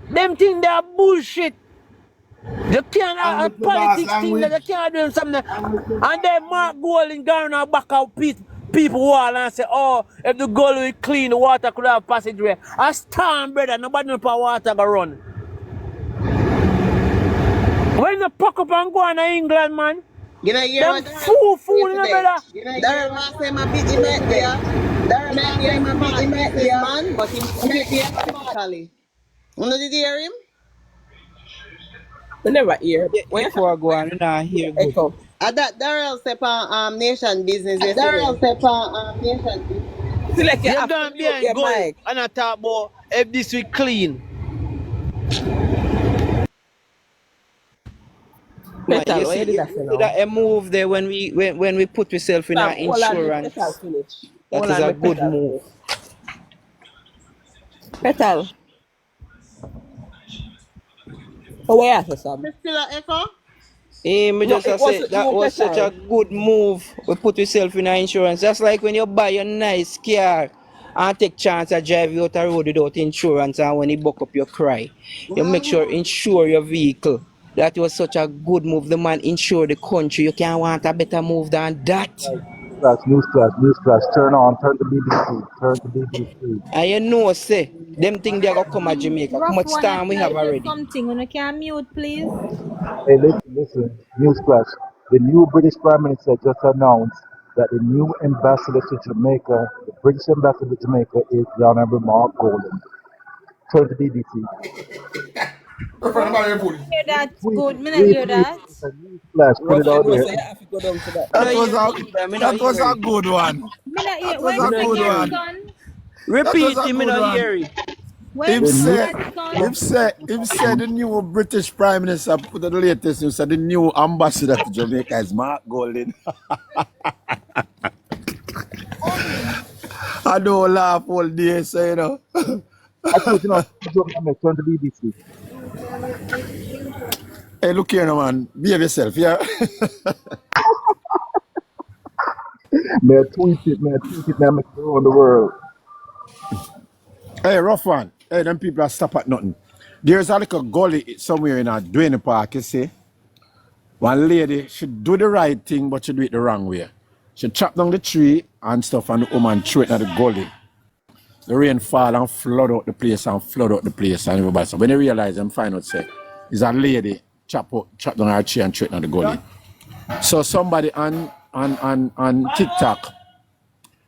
Them things they are bullshit. You can't have a politics thing that you can't do something. And then Mark Golding going on back out people wall and say, oh, if the goal will clean, the water could have passageway. A storm, brother, nobody know for water go run. When you pack up and go on to England, man, You know, them fool, you know, brother. Daryl Mark say my big event there. Daryl Mark say my big event there, man, but he speak there politically. You know, did you hear him? We never hear. Before I go on, I hear good. Echo. That Daryl say Nation Business yesterday. Daryl say Nation Business. Feel like you You have to don't be mute and your go mic. and I talk about if this will clean. Man, Petal, you why see, you did that for now? that a move there when we put ourselves in our Sam, hold on, insurance. Petal finish. That Hold is on, a make good Petal move. finish. Petal. Oh, where are you, Sam? Still a echo? Me No, just it say wasn't that you, was such a Petal. good move. We put yourself in our insurance. Just like when you buy a nice car and take chance to drive you out the road without insurance, and when you buck up, you cry. You make sure insure your vehicle. That was such a good move. The man insure the country. You can't want a better move than that. Newsflash, turn the BBC. And you know, say, them things they are gonna come at Jamaica. How Rough much one, I time we try have to say already? something. When you can mute, please. Hey, listen, newsflash. The new British Prime Minister just announced that the new ambassador to Jamaica, the British ambassador to Jamaica, is the Honorable Mark Golden. Turn to BBC. Hear that? Good. Me not hear Retweet. that. It's a newsflash. Put Rough, it you out know, there. say you have to go down to that. Me That not was hear a it either. Me not that was hear a it. good one. Me not hear. That was When a say good again, one. son? That was Repeat a it, me good not one. hear it. When The say new that, son? Him said the new British Prime Minister put the latest news said the new ambassador to Jamaica is Mark Golding. I don't laugh all day, so you know. I told you, turn to BBC. Hey, look here, now, man. Behave yourself, yeah. May I tweet it, now make it around the world. Hey, rough one. Hey, them people are stop at nothing. There's a little gully somewhere in a Dwayne Park, you see. One lady, she do the right thing, but she do it the wrong way. She chop down the tree and stuff, and the woman threw it at the gully. The rain fall and flood out the place and everybody. So when they realize and find out, say, it's a lady chop down her tree and threw it at the gully. So somebody on TikTok,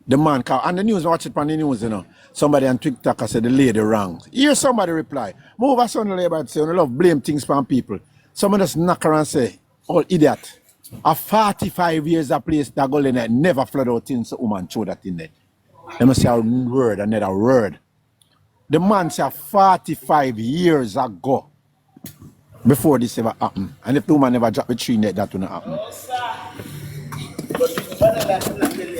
the man, and the news, watch it on the news, you know. Somebody on TikTok said the lady wrong. Here somebody reply, move a son labor say, I love blame things from people. Someone just knock around and say, oh idiot. A 45 years a place that go in there never flood out things, so woman throw that in there. Let me say a word, another word. The man said 45 years ago before this ever happened. And if the woman never dropped the tree net, that will not happen.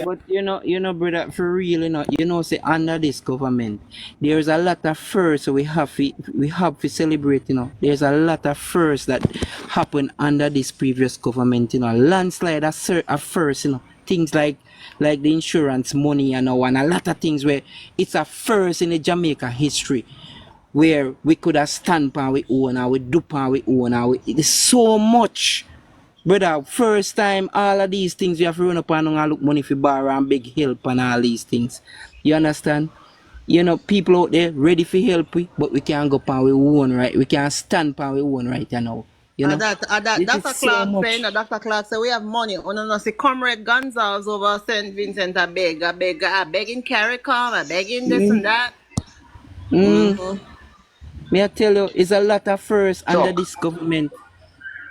But you know, brother, for real, say under this government, there's a lot of firsts we have to celebrate, There's a lot of firsts that happened under this previous government, Landslide a first, Things like the insurance money and a lot of things where it's a first in the Jamaica history where we could have stand on our own and we do on our own and it is so much. Brother, first time all of these things we have to run up and look money for borrow and beg help and all these things. You understand? People out there ready for help we, but we can't go up on our own right. We can't stand on our own right now. Dr. Clark saying, Dr. Clark said we have money. On no see Comrade Gonzalez over St. Vincent I begging CARICOM, I begging this and that. May I tell you, it's a lot of first under this government.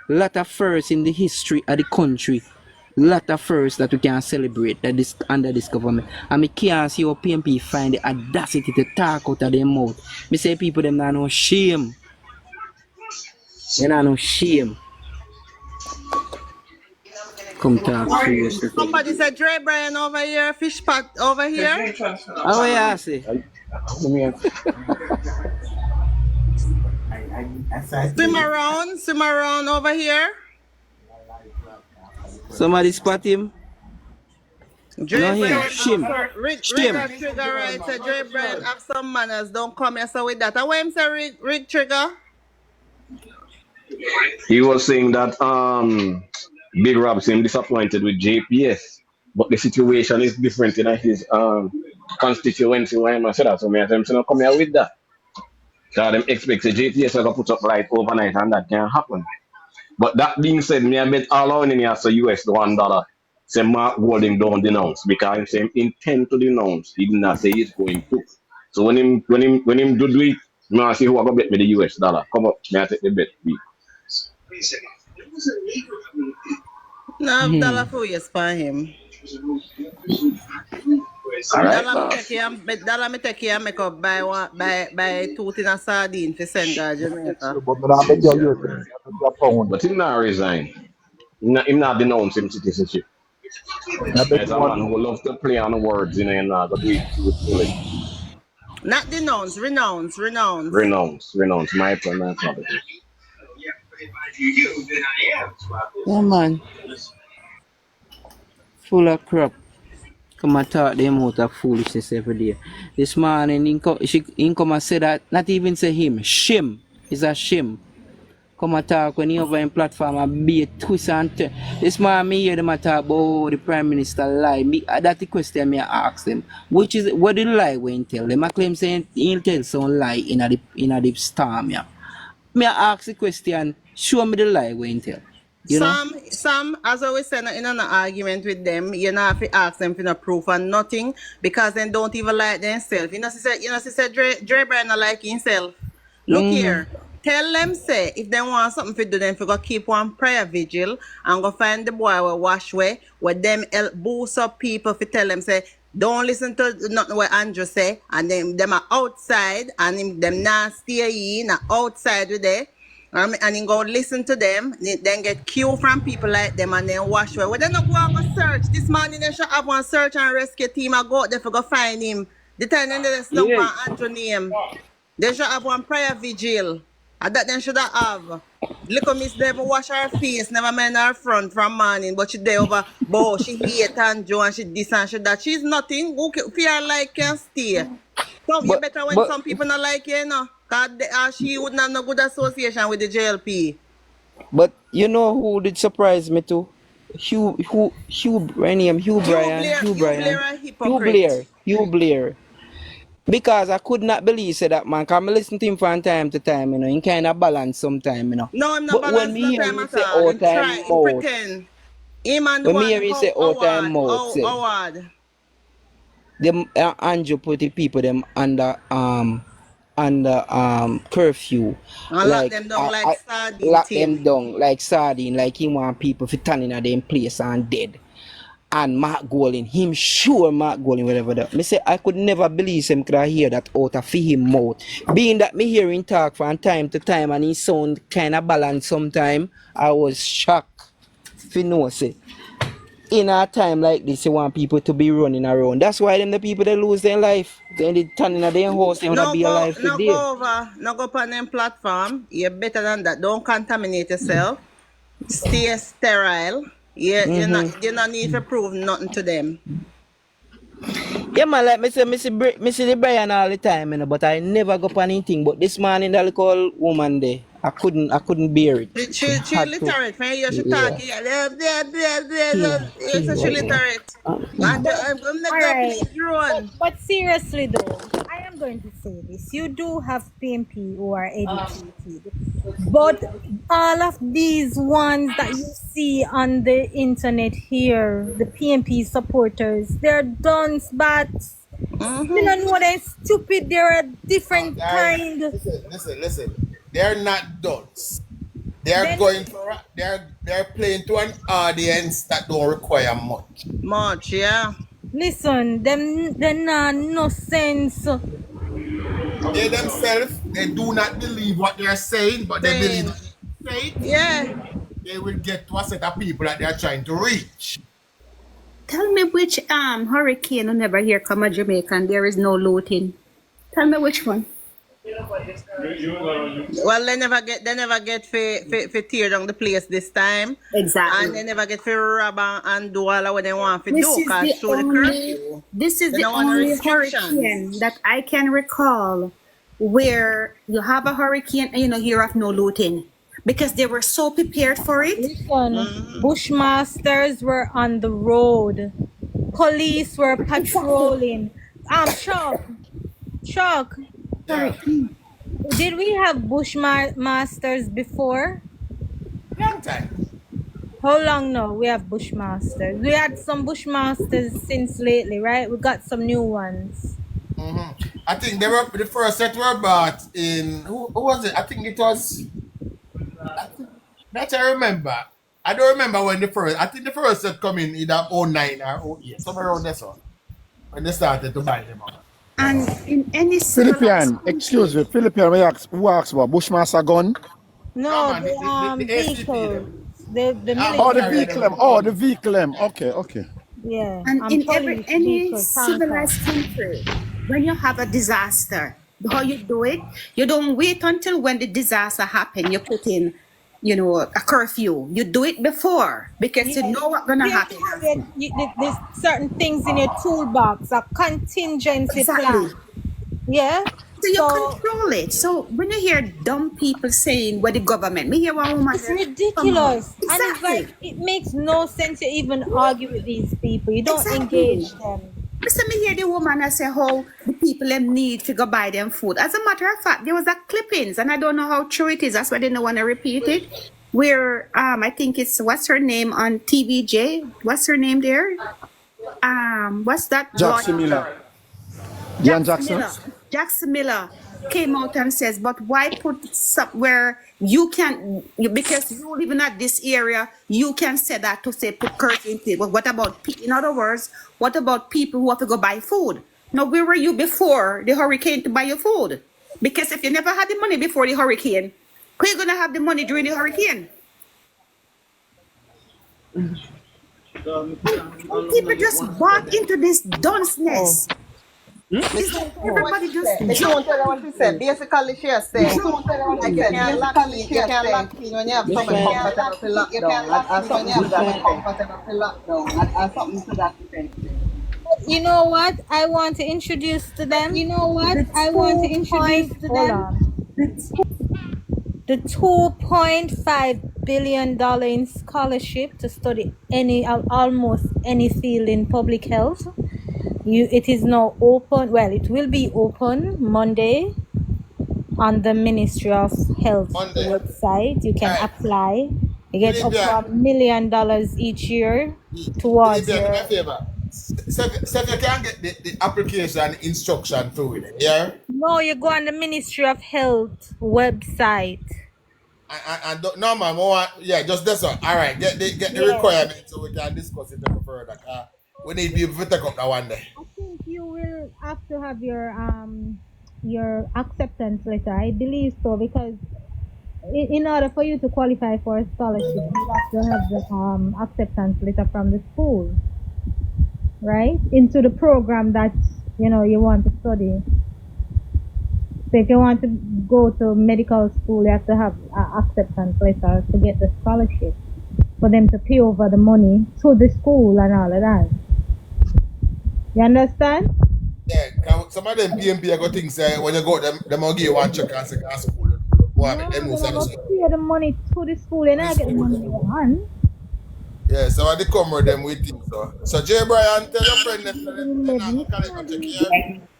Lot of first in the history of the country. Lot of first that we can celebrate that is under this government. And I can't see how PNP find the audacity to talk out of their mouth. Me say people them not no shame. They not no shame. Come talk seriously. Somebody said Dre Brian over here, fish pot over here. How you say? Swim around over here. Somebody spot him. No Dre him. Brian, Shim. so Rick Shim. a trigger right. Say Dre Brian have some manners. Don't come here so with that. And what him say Rick trigger? He was saying that Big Rob seemed disappointed with JPS, but the situation is different in his constituency. Why am I say that? So me I tell him, so not come here with that. So them expect the JPS to put up light overnight and that can happen. But that being said, me I bet all our enemy as a US $1. Say Mark Golding don't denounce because he say him intend to denounce. He did not say he's going to. So when him do it, me I see who I go bet me the US dollar. Come up, me I take the bet. No dollar for you spy him. All right, Dollar me boss. take here, dollar me take here make up buy two tin of sardine for send to Jamaica. But me not make your US, I make your pound. But him not resign. Him not denounce him citizenship. I bet There's you a man one. who loves to play on the words, and not go do it truthfully. Not denounce, renounce. Renounce. My plan, my property. Yeah, man. Full of crap. Come and talk them out of foolishness every day. This morning, he come and say that, not even say him, shim. It's a shim. Come and talk when he over in platform and be a twist and turn. This morning, me hear them a talk about the Prime Minister lie. That's the question me ask them. Which is, what did the lie when tell them? I claim saying he'll tell some lie in the storm, yeah. Me ask the question, show me the lie when tell. You know? Some, as I always say, in an argument with them, you know, have to ask them for no proof and nothing because they don't even like themselves. She said, Dre Brian not like himself. Look here, tell them say if they want something to do, them for go keep one prayer vigil and go find the boy where wash way, where them help boost up people for tell them say. Don't listen to nothing what Andrew say, and them are outside, and them not stay in, outside with there. And then go listen to them, then get cue from people like them and then wash away. Well, they not go and go search. This morning they should have one search and rescue team and go out there for go find him. The time then they slump Yeah. on Andrew name. They should have one prayer vigil. And that they should have. Little Miss never wash her face, never mind her front from morning, but she there over, she hate Andrew and she this and she that. She's nothing. Who fear like can stay. So you But better when but some people not like you, you know. Cause she would not have no good association with the JLP. But you know who did surprise me too? Hugh Blair a hypocrite. Hugh Blair. Because I could not believe say that man, cause I listen to him from time to time, you know, he kind of balance sometime, you know. No, I'm not But when balanced me no hear time him at say all. all Him time try, him mouth, pretend. Him and the when me one hear him say all time mouth, say Howard. them Andrew put the people them under curfew, And lock like them down like I sardine lock them tin. down like sardine, like he want people to turn in at them place and dead. And Mark Golding, him sure Mark Golding, whatever that. Me say I could never believe him could I hear that out of him mouth. Being that me hear him talk from time to time and he sound kind of balanced sometime, I was shocked. If you know, say, in a time like this, you want people to be running around. That's why them the people that lose their life. Then they turn in their house, they wanna be alive No today. go over, no go on them platform. You're better than that. Don't contaminate yourself. Stay sterile. You not need to prove nothing to them. Yeah, man, like me see the Brian all the time, you know, but I never go for anything. But this morning, that little woman there, I couldn't bear it. I She had to, literate. When you should talk, yeah. it's she literate. And But I'm not all going to right. please drone. But seriously though, I am going to say this. You do have PMP who are educated. But all of these ones that you see on the internet here, the PMP supporters, they're dunce bats. You don't know they're stupid, they're a different kind. Listen. They're not dunce. They're Then they're playing to an audience that don't require much. Much, yeah. listen, they're not no sense. They themselves, they do not believe what they're saying, but they believe Saying, that if they say it, yeah. they will get to a set of people that they're trying to reach. Tell me which hurricane will never hear come a Jamaican. There is no looting. Tell me which one. Well, they never get for tear down the place this time. And Exactly. they never get for rob and do all of what they want to do. Cause through the curfew, This is they the don't want the only restrictions. hurricane that I can recall where you have a hurricane and you know hear of no looting because they were so prepared for it. Listen, Bushmasters were on the road. Police were patrolling. Shock. Yeah. Did we have Bushmasters before? Long time. How long now we have Bushmasters? We had some Bushmasters since lately, right? We got some new ones. I think they were the first set were bought in who was it? I think it was that I remember. I don't remember when the first I think the first set come in either 09 or 08, somewhere around there so when they started to buy them out. And in any Philippine, excuse me, Philippine, who asked about Bushmaster gun? No, man, the the ACP vehicle. them. The Oh, the military. vehicle. Oh, the vehicle. Okay. Yeah. and in Police any vehicle, tanker. civilized country, when you have a disaster, how you do it, you don't wait until when the disaster happen. You put in, you know, a curfew. You do it before because you know what's gonna happen. There's certain things in your toolbox, a contingency Exactly. plan. Yeah. So you control it. So when you hear dumb people saying, "Well, the government," me hear one woman. It's ridiculous. Exactly. And it's like, it makes no sense to even argue with these people. You don't engage them. Listen, me hear the woman I say how the people them need to go buy them food. As a matter of fact, there was a clippings, and I don't know how true it is. That's why they don't want to repeat it. Where I think it's what's her name on TVJ? What's her name there? What's that? Jackson Miller. Jan Jackson. Jackson Miller came out and says, but why put somewhere you can, because you living at this area, you can say that to say put curfew in place. But what about, in other words, what about people who have to go buy food? Now, where were you before the hurricane to buy your food? Because if you never had the money before the hurricane, how are you going to have the money during the hurricane? People just bought into this dunce nest. It's like everybody just They don't tell you what to say. Basically, she has said, like you can't lock in when you have something comfortable to lock down. And something you have something comfortable to lock down. And something to that effect. You know what? I want to introduce to them. The $2.5 billion in scholarship to study almost any field in public health. It is now open. Well, it will be open Monday on the Ministry of Health website. You can apply. You get up to $1 million each year towards your. So you can get the application instruction through it, yeah? No, you go on the Ministry of Health website. And no, man, just this one. All right, get the requirements so we can discuss it further. We need people to take up that one day. I think you will have to have your acceptance letter. I believe so, because in order for you to qualify for a scholarship, you have to have the acceptance letter from the school, right? Into the program that you want to study. So if you want to go to medical school, you have to have an acceptance letter to get the scholarship, for them to pay over the money to the school and all of that. You understand? Yeah, some of them PNP got things when you go them will give you one check and say school. They pay the money to the school and I get the money on. Yeah, so I Comrade them with him. So J. Brian, tell your friend that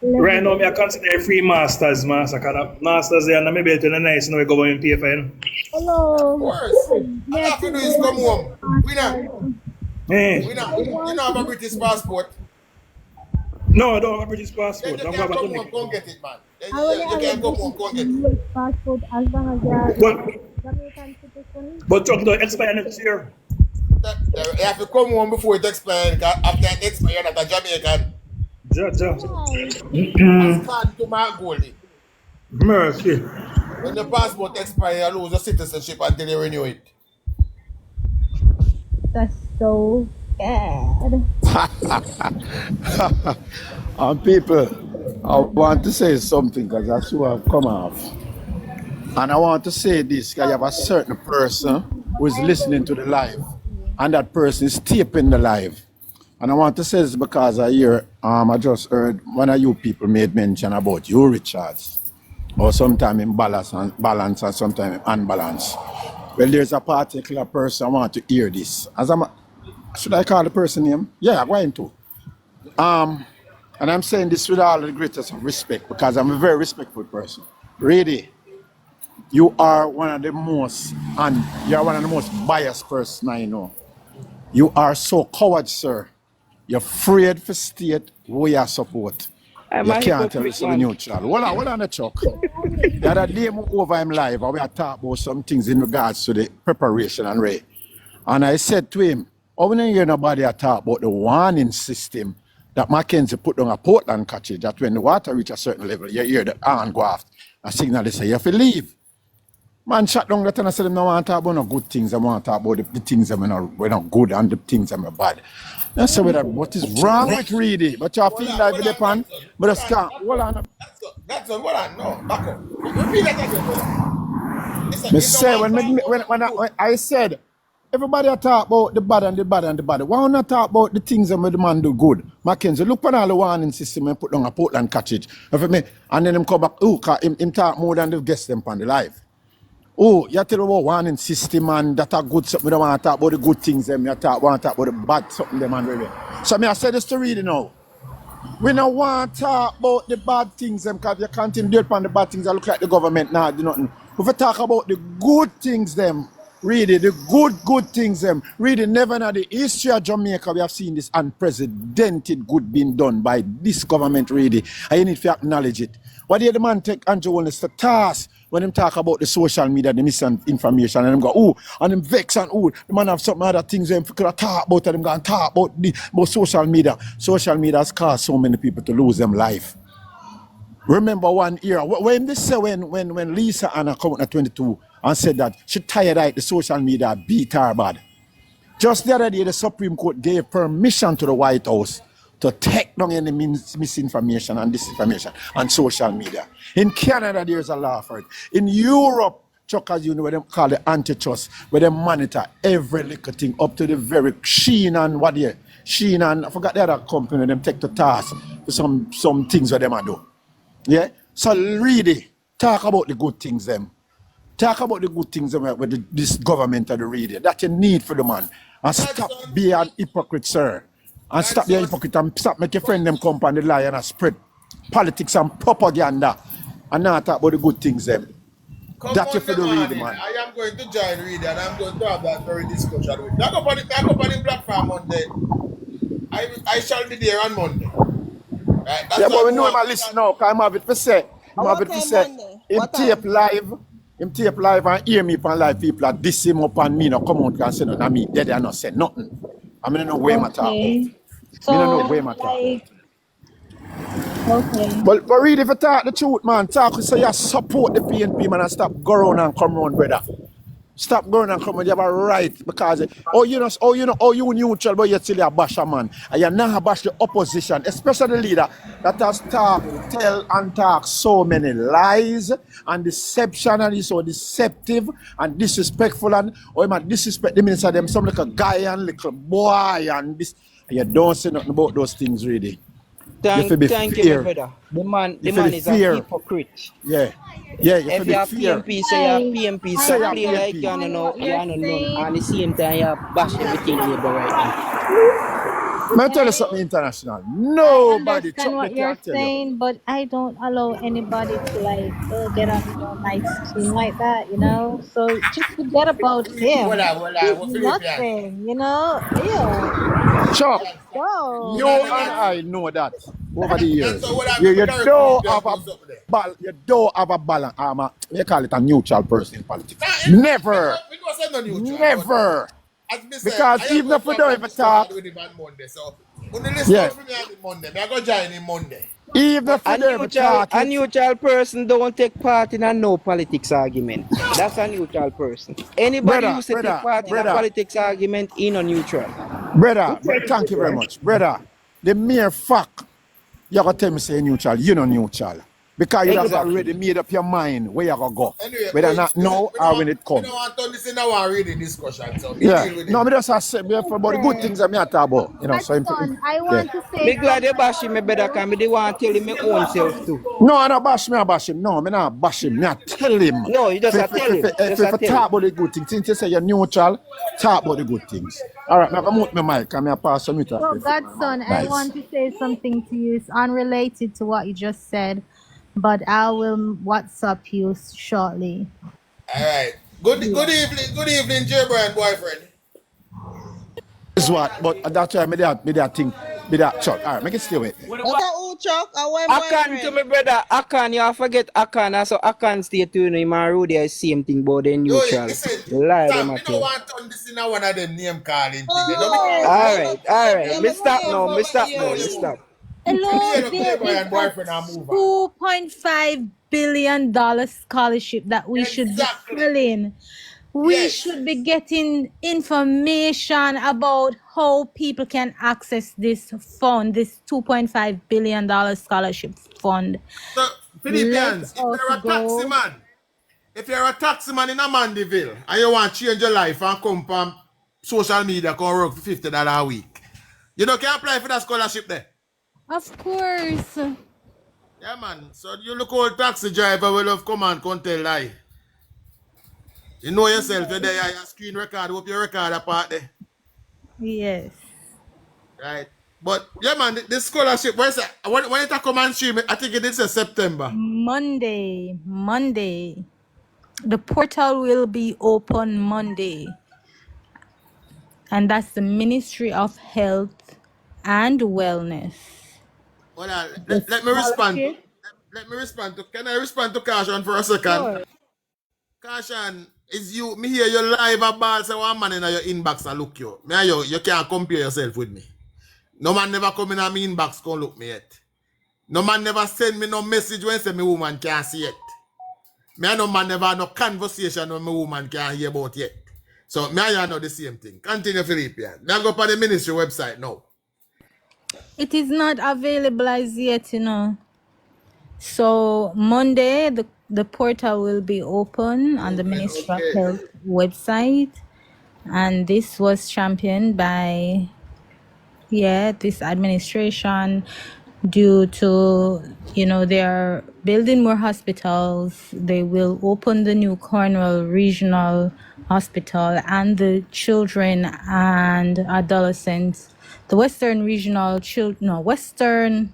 right now, I consider free masters, master. Masters there, and maybe it's nice now we go and pay for it. Hello. Of course. All you have to do is come home. We don't have a British passport. No, I don't have a British passport. You can come home, go get it, man. You can come home, go get it. Passport as long as you are Jamaican citizen. But it will expire next year. You have to come home before it expires. After it expires, you're not a Jamaican. That's called to my goalie. Mercy. When the passport expires, you lose your citizenship until you renew it. That's so bad. People, I want to say something because I saw I've come off. And I want to say this because you have a certain person who is listening to the live, and that person is taping the live. And I want to say this because I just heard one of you people made mention about you, Richards, or sometime in balance and sometime in unbalance. Well, there's a particular person I want to hear this. Should I call the person name? Yeah, I'm going to. And I'm saying this with all the greatest of respect because I'm a very respectful person. Really, you are one of the most, and you are one of the most biased person I know. You are so coward, sir. You're afraid for state who you support. I'm You a can't tell hypocrite, us to man. neutral. Hold on the chuck. The other day, I'm over him live, and we are talking about some things in regards to the preparation and Ray. And I said to him, I don't hear nobody talk about the warning system that Mackenzie put on a Portland catch that when the water reach a certain level, you hear the horn go off, a signal they say you have to leave. Man shut down that and I said, I want to talk about no good things, I want to talk about the things that are not good and the things that are bad. I said, what is wrong with Reedy? But you feel like with the pan, but I can't. Hold on. That's what I know. Back up. Repeat that again, brother. Me say, when I said, everybody talk about the bad and the bad and the bad. Why not talk about the things that the man do good? Mackenzie, look on all the warning system and put on a Portland catch it. And then him come back, him talk more than the guests them on the live. Oh, you tell about warning system and that are good something. We don't want to talk about the good things them. You want to talk about the bad something them and really. So I say this to read now. We don't want to talk about the bad things them because you can't do it on the bad things that look like the government now do nothing. If we talk about the good things them, really, the good things them, really never in the history of Jamaica we have seen this unprecedented good being done by this government really. And you need to acknowledge it. What did the man take Andrew Wallace to task when him talk about the social media, the misinformation, and him go, and him vex and the man have some other things him could have talk about and him go and talk about social media. Social media has caused so many people to lose them life. Remember one era, when they say when Lisa Anna come out at 22 and said that she tired of the social media beat her bad. Just the other day, the Supreme Court gave permission to the White House to take down any misinformation and disinformation on social media. In Canada, there's a law for it. In Europe, Chuckers Union, where they call it antitrust, where they monitor every little thing up to the very Sheen and I forgot the other company, them take to task for some things where them do. Yeah? So really, talk about the good things them. Talk about the good things with this government and the radio. That you need for the man. And stop being an hypocrite, sir. And stop being a hypocrite and stop make your friend them come on the lie and spread politics and propaganda. And now talk about the good things them. That you for the read, man. I am going to join Reed and I'm going to have that very discussion with. Back up on the platform Monday. I shall be there on Monday. Right? Yeah, but we know him a listen now, because I'm have it for say. I'm have it for say. Him tape live and hear me on live people are diss him up and me no come out and say no, me dead and not say nothing. I mean, no way my talk. I don't know where my talk. Okay. But read if you talk the truth, man. Talk so you support the PNP, man, and stop go around and come around, brother. Stop going and come around. You have a right because you neutral, but you still a basher, man. And you now bash the opposition, especially the leader that has tell and talk so many lies and deception and is so deceptive and disrespectful and man disrespect the minister them some like a guy and little boy and this. And you don't say nothing about those things really. Thank you, my brother. The man is a hypocrite. Yeah. If you have PNP, say you have PNP, say you play like you don't know, and the same time you bash everything Labour right now. May I tell you something international? I Nobody understand what you're saying, but I don't allow anybody to get on my skin like that, So just forget about him. He's nothing, Yeah. Chuck, Go. you and I know that over the years. You don't have a balance. You call it a neutral person in politics. Never. Because even if we don't even talk. Even if we don't even talk. A neutral person don't take part in a no politics argument. That's a neutral person. Anybody who take part in a politics argument is not neutral. Brother, thank you very much. Brother, the mere fact You gotta tell me say neutral, you know neutral. Because you have Exactly. already made up your mind where you gonna go. Anyway, Whether not now or when it we comes. don't want to listen to one reading discussion, so me Yeah. deal with No, it. me just say about the good things that me a talk about. You know, so Hudson, I yeah. want to say Me glad you something bash to him, me better you. can me the one tell him my own self too. No, I don't bash me, I bash him. No, me not bash him. Me I tell him. No, you just a tell him. Just a If tell him. talk about the good things, since you say you're neutral, talk about the good things. All right, now come out my mic, and me pass some it up. So, Godson, I Nice. want to say something to you. It's unrelated to what you just said, but I will WhatsApp you shortly. All right. Good evening, J. Brian boyfriend. Is what? But that's why me that thing, me that short. All right, make it stay with me. That's a who Chuck? A one Akan to boyfriend. my brother, Akan, you forget Akan, so Akan stay tuned, him and Rudy is same thing about the Yo, neutral. listen, Lie them Sam, a me don't tell. want to turn this in one of them name calling thing. No, me Oh, Alright. Me stop yeah, now, but me stop yeah, now, yeah. me stop. Let me Hello, hear the there Playboy is and a boyfriend and move on. $2.5 billion scholarship that we should be Exactly. filling. We Yes. should be getting information about how people can access this fund, this $2.5 billion scholarship fund. So, Let Philippians, us go. if you're a taxi man in a Mandeville and you want to change your life and come from social media, come work for $50 a week, you know, can apply for that scholarship there. Of course. Yeah, man. So you look old taxi driver will have come and come tell lie. You know yourself, you're there, your screen record, hope you record a part there. Yes. Right. But yeah, man, this scholarship, when it come and stream, I think it is September. Monday. The portal will be open Monday. And that's the Ministry of Health and Wellness. Hold on. The Let me respond. scholarship. Let me respond to. Can I respond to Caution for a second? Sure. Caution, is you me hear you live about say one man in your inbox and look you. Me and you can't compare yourself with me. No man never come in my inbox come look me yet. No man never send me no message when say me woman can't see it. Me and no man never have no conversation when my woman can't hear about yet. So me and you know the same thing. Continue, Philippian. Now go up on the ministry website now. It is not available as yet, you know. So Monday, the portal will be open on the Ministry of Okay. Health website. And this was championed by, this administration due to, they're building more hospitals. They will open the new Cornwall Regional Hospital and the children and adolescents, the Western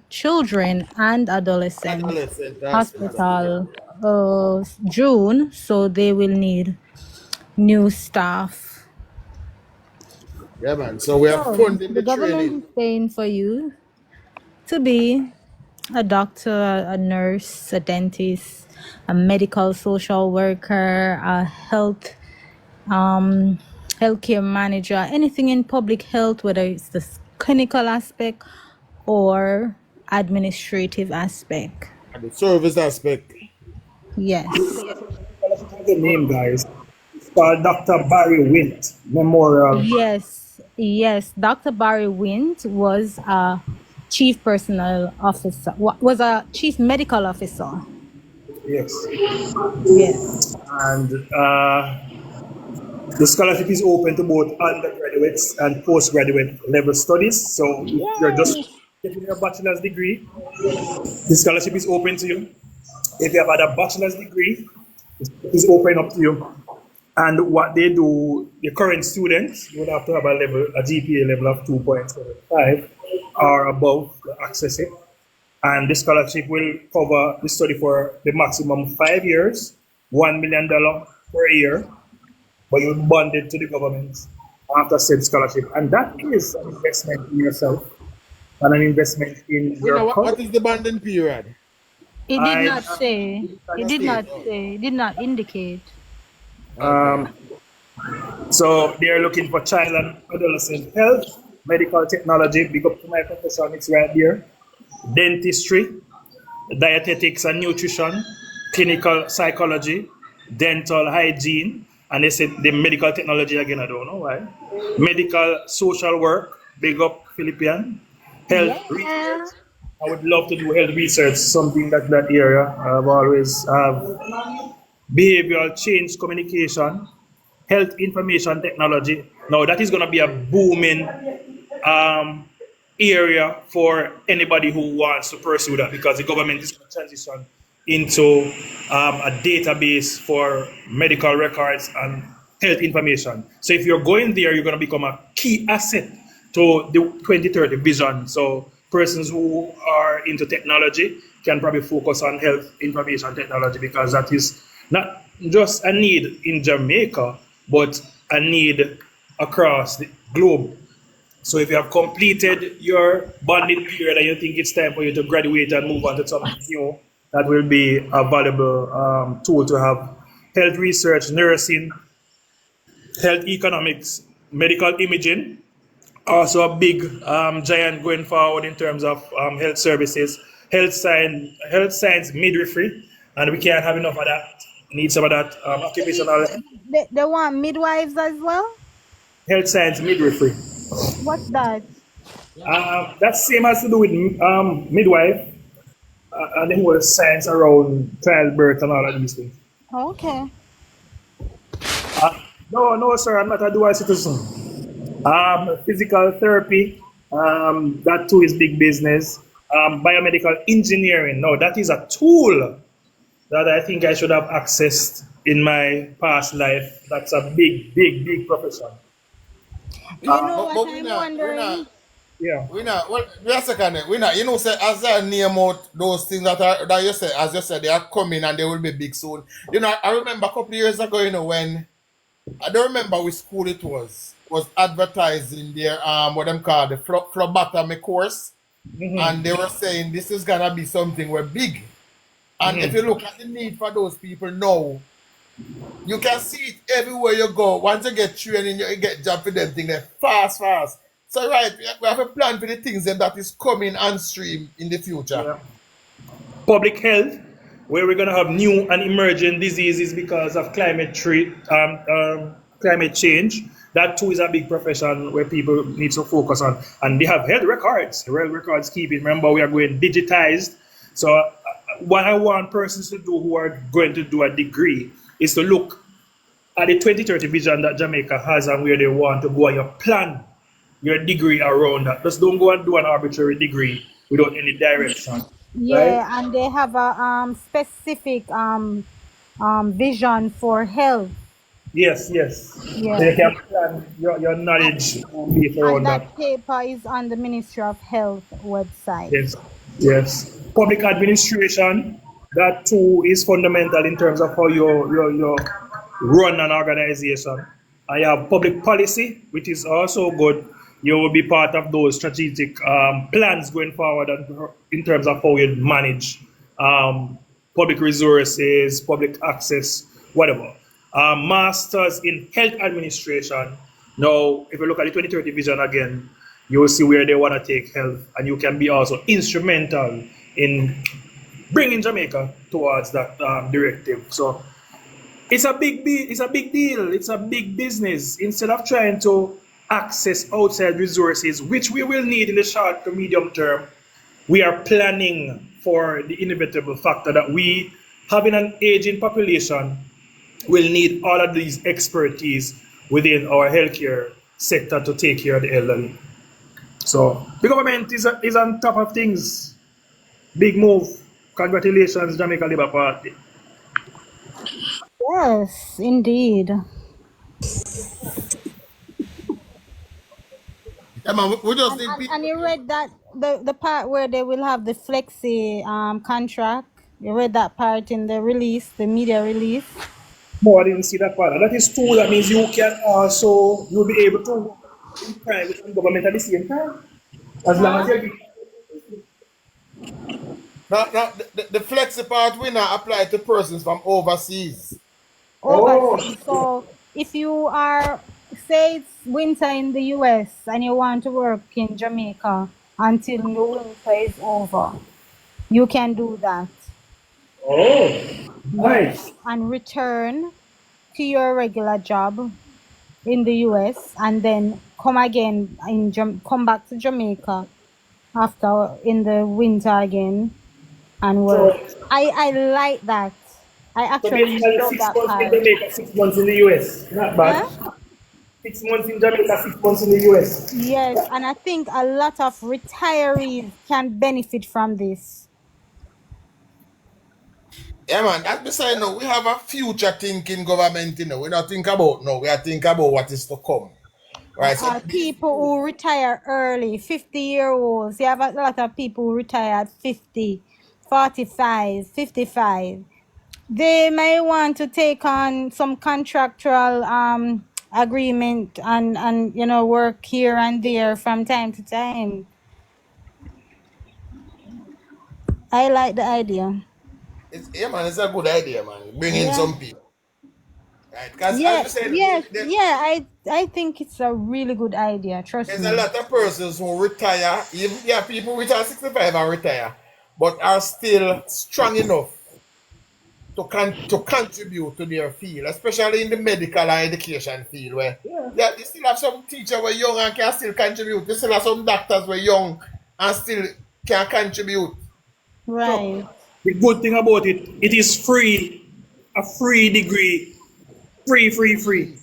Children and Adolescents Hospital, June. So they will need new staff. Yeah, man. So we are So funding the the government training. is paying for you to be a doctor, a nurse, a dentist, a medical social worker, a healthcare manager, anything in public health, whether it's the clinical aspect or administrative aspect. And the service aspect. Yes. The name, guys. It's called Dr. Barry Wint Memorial. Yes. Dr. Barry Wint was a chief personnel officer, was a chief medical officer. Yes. Yes. And the scholarship is open to both undergraduates and postgraduate level studies. So if you're just getting your bachelor's degree, the scholarship is open to you. If you have had a bachelor's degree, it's open up to you. And what they do, the current students, you would have to have a GPA level of 2.75 or above to access it. And the scholarship will cover the study for the maximum 5 years, $1 million per year, but you're bonded to the government after said scholarship. And that is an investment in yourself and an investment in You know your what is the bonding period? It did not I- say. It did not say. It did not indicate. So they're looking for child and adolescent health, medical technology, big up to my profession, it's right there, dentistry, dietetics and nutrition, clinical psychology, dental hygiene, and they said the medical technology again, I don't know why. Medical social work, big up Philippian, health Yeah. research, I would love to do health research, something that area. I've always have behavioral change communication, health information technology. Now that is going to be a booming um, area for anybody who wants to pursue that because the government is going to transition into a database for medical records and health information. So if you're going there, you're going to become a key asset to the 2030 vision. So persons who are into technology can probably focus on health information technology because that is not just a need in Jamaica, but a need across the globe. So if you have completed your bonding period and you think it's time for you to graduate and move on to something new, that will be a valuable tool to have. Health research, nursing, health economics, medical imaging, also a big giant going forward in terms of health services, health science midwifery, and we can't have enough of that. Need some of that occupational They want midwives as well? health science midwifery. What's that? That's same as to do with midwife and the whole science around childbirth and all of these things. Okay. No, sir, I'm not a dual citizen. Physical therapy, that too is big business. Biomedical engineering, no, that is a tool that I think I should have accessed in my past life. That's a big profession. You know But, what but I'm wondering? Yeah. we not. Well, wait a second. We not. You know, say as I name out those things that you said, as you said, they are coming and they will be big soon. You know, I remember a couple of years ago, you know, when I don't remember which school it was advertising their what them call the phlebotomy course, and they were saying this is gonna be something we're big. And if you look at the need for those people now, you can see it everywhere you go. Once you get training, you get job for them thing there fast. So right, we have a plan for the things that is coming on stream in the future. Yeah. Public health, where we're going to have new and emerging diseases because of climate change. That too is a big profession where people need to focus on. And they have health records, health records keeping. Remember, we are going digitized. So, what I want persons to do who are going to do a degree is to look at the 2030 vision that Jamaica has and where they want to go, and your plan your degree around that. Just don't go and do an arbitrary degree without any direction, right? Yeah, and they have a specific vision for health. Yes. So Yeah. you can plan your knowledge based And around that. that paper is on the Ministry of Health website. Yes. Public administration, that too is fundamental in terms of how you run an organization. I have public policy, which is also good. You will be part of those strategic plans going forward in terms of how you manage public resources, public access, whatever. Masters in health administration. Now, if you look at the 2030 vision again, you will see where they want to take health, and you can be also instrumental in bringing Jamaica towards that directive. So it's a big deal. It's a big business. Instead of trying to access outside resources, which we will need in the short to medium term, we are planning for the inevitable factor that we, having an aging population, will need all of these expertise within our healthcare sector to take care of the elderly. So the government is on top of things. Big move. Congratulations, Jamaica Labour Party. Yes, indeed. Yeah, man, we just need people. And you read that the part where they will have the flexi contract. You read that part in the release, the media release. No, I didn't see that part. That is true. That means you can also you'll be able to work in private and government at the same time. As long as Huh? you Now the flexi part will not apply to persons from overseas. Overseas. So if you are, say it's winter in the US and you want to work in Jamaica until the winter is over, you can do that. nice. And return to your regular job in the US and then come again come back to Jamaica after in the winter again and work. So, I like that. I so actually basically love 6 that months in part. Jamaica, 6 months in the US. Not Huh? bad. 6 months in Jamaica, 6 months in the US. Yes, and I think a lot of retirees can benefit from this. Yeah, man, that's beside now. We have a future thinking government, you know. We don't think about now. We are thinking about what is to come. Right. So these People who retire early, 50-year-olds. You have a lot of people who retire at 50, 45, 55. They may want to take on some contractual agreement and work here and there from time to time. I like the idea. yeah, man, it's a good idea, man. Bring in Yeah. some people. Right. Because as Yeah, we said, yes, yeah. I think it's a really good idea. Trust there's a me. lot of persons who retire, even yeah, people retire 65 and retire, but are still strong enough to contribute to their field, especially in the medical and education field where yeah, you still have some teachers who are young and can still contribute. You still have some doctors who are young and still can contribute. So, Right. the good thing about it, it is free. A free degree. Free, free, free.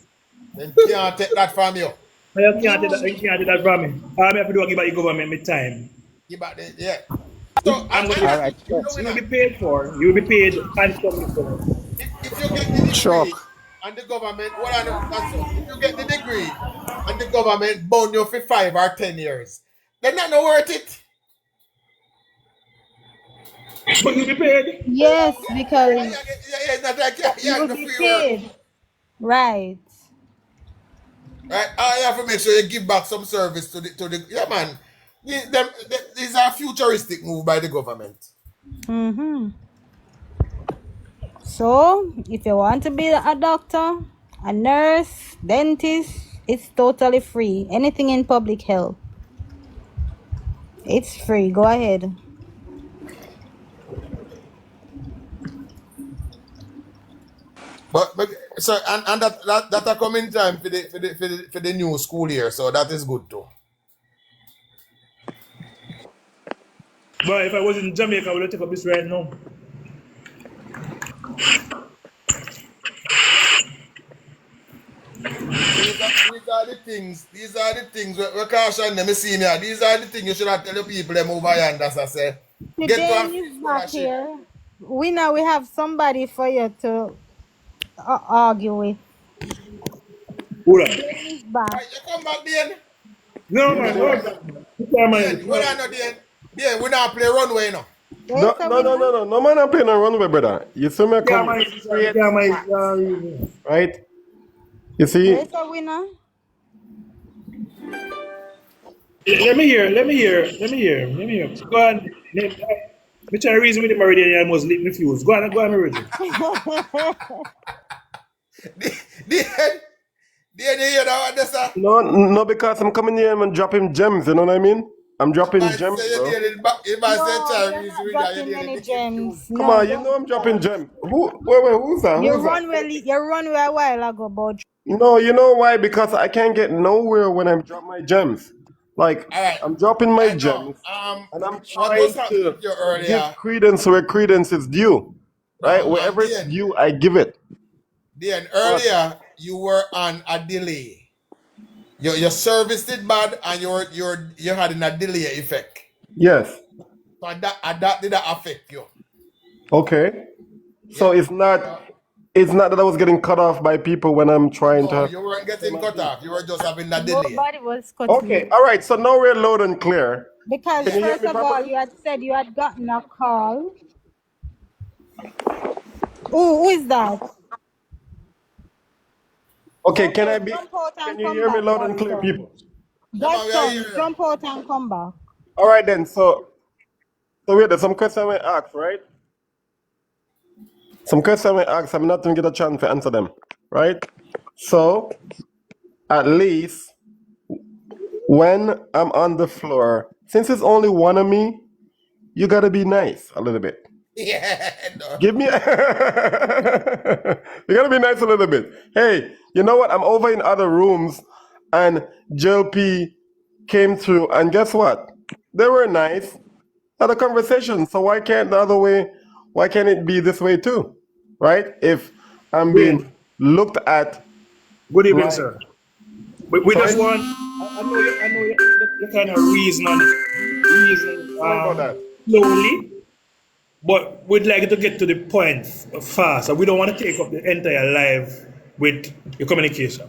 Then can't take that from you. And you can't do Yeah. that, you can't do that from me. All I have to do is give back the government my time. Give back the yeah. So I'm going to All get, right, you Chuck. know, you will be paid for. You will be paid handsomely for it. if you get the degree Chuck. and the government, what I know, that's so. If you get the degree and the government bound you for 5 or 10 years, then that's not worth it. But you'll be paid. Yes, because Yeah, it's not like you yeah, will the be free work. paid. Right. Right? I have to make sure you give back some service to the yeah man. These are futuristic move by the government. Mm-hmm. So, if you want to be a doctor, a nurse, dentist, it's totally free. Anything in public health, it's free. Go ahead. But so and that are coming time for the new school year, so that is good too. But if I was in Jamaica, I would take up this right now. These are the things. These are the things. We caution them. See me. These are the things you should have tell the people them over yonder. As I say, get to Today a is back scholarship. here. We have somebody for you to argue with. Hold on. Dane is back. Right, you come back, Dan. No, Yeah, me man, there. hold on. You can't manage. Dan, what I know, Dan? Dan, we not play runway now. There's No, a no, no, winner. no, no. No man, I'm playing a runway, brother. You see me You can't come manage. You create can't manage. facts, right? You There's see? a winner. Let me hear. Let me hear. Let me hear. Let me hear. Go on. Me try to reason with him already and he almost lit me fuse. Go on already. Dan, Dan, you hear that one, sir? No, no, because I'm coming here and dropping gems. You know what I mean? I'm dropping Man gems, say you bro. did it back. You man say No, you're Chinese not with that. You dropping did it any Nicky Fuse. gems. Come No, on, you don't know do I'm that. dropping gem. Wait, who's that? You Who's that? run away a while ago, but No, you know why? Because I can't get nowhere when I drop my gems. Like, All right. I'm dropping my I know. gems and I'm What was trying happening to with you give earlier? credence where credence is due. Right? Wherever it's Dan, due, I give it. Dan, But earlier you were on a delay. Your service did bad and you had a delay effect. yes. So that did that affect you. Okay. So Yeah. it's not that I was getting cut off by people when I'm trying No, to you weren't say getting my cut piece. off. You were just having a delay. nobody was cutting Okay, you. all right. So now we're loud and clear. Because Can you hear first me of all, properly? you had said you had gotten a call. Who is that? Okay, Okay, jump out can and you come hear me back, loud and clear, Godson. people? Yeah, man, we are Godson, here. jump out and come back. All right then. So wait, there's some question we ask, right? Some question we ask, I'm not going to get a chance to answer them, right? So at least when I'm on the floor, since it's only one of me, you gotta be nice a little bit. Yeah, no. Give me you gotta be nice a little bit. Hey, you know what? I'm over in other rooms and JLP came through and guess what? They were nice. Had a conversation. So why can't the other way? Why can't it be this way too? Right? If I'm being Wayne, looked at good evening, like, sir. We just sorry, want, I know you kind of reason sorry about that. slowly, but we'd like to get to the point fast. We don't want to take up the entire live with your communication.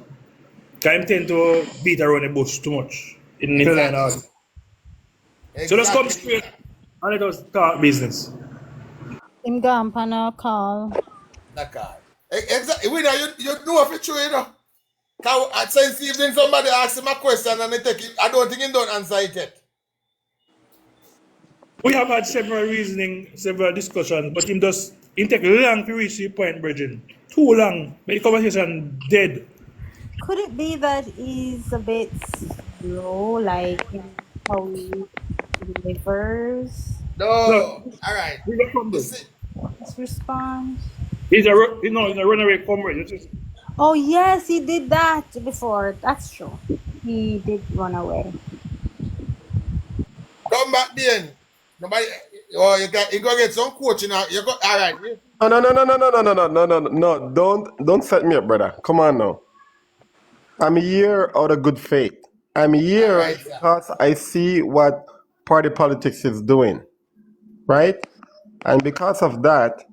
I tend to beat around the bush too much in the line Exactly. out. So let's come Exactly. straight and let us talk business. Him gone on a call. That guy. Exactly. We know you know if it's true, you know. At since evening somebody asked him a question and they take it. I don't think he don't answer it yet. We have had several reasoning, several discussions, but him take long to reach the point, Bridget. Too long. Make the conversation dead. Could it be that he's a bit slow, like in how he delivers No. No, All right. he's a You comrade. see, his response? He's a runaway comrade. Oh yes, he did that before. That's true. He did run away. come back then. Nobody. Oh, you go get some coaching now. You go. All right. No, no, no, no, no, no, no, no, no, no, no, no. Don't set me up, brother. Come on now. I'm here out of good faith. I'm All here right, sir. because I see what party politics is doing, right? And because of that,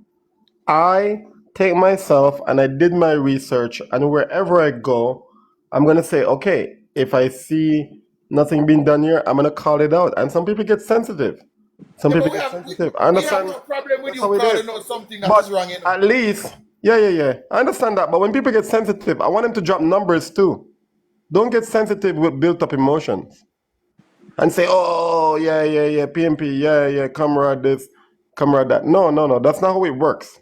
I take myself and I did my research, and wherever I go, I'm gonna say, okay, if I see nothing being done here, I'm gonna call it out. And some people get sensitive. Some Yeah, people but get sensitive. I we have understand no problem with that's you how it is. calling out something that is But wrong, you know. at least, yeah. I understand that. But when people get sensitive, I want them to drop numbers too. Don't get sensitive with built up emotions and say, oh, yeah, PNP, yeah, comrade this, comrade that. No, that's not how it works.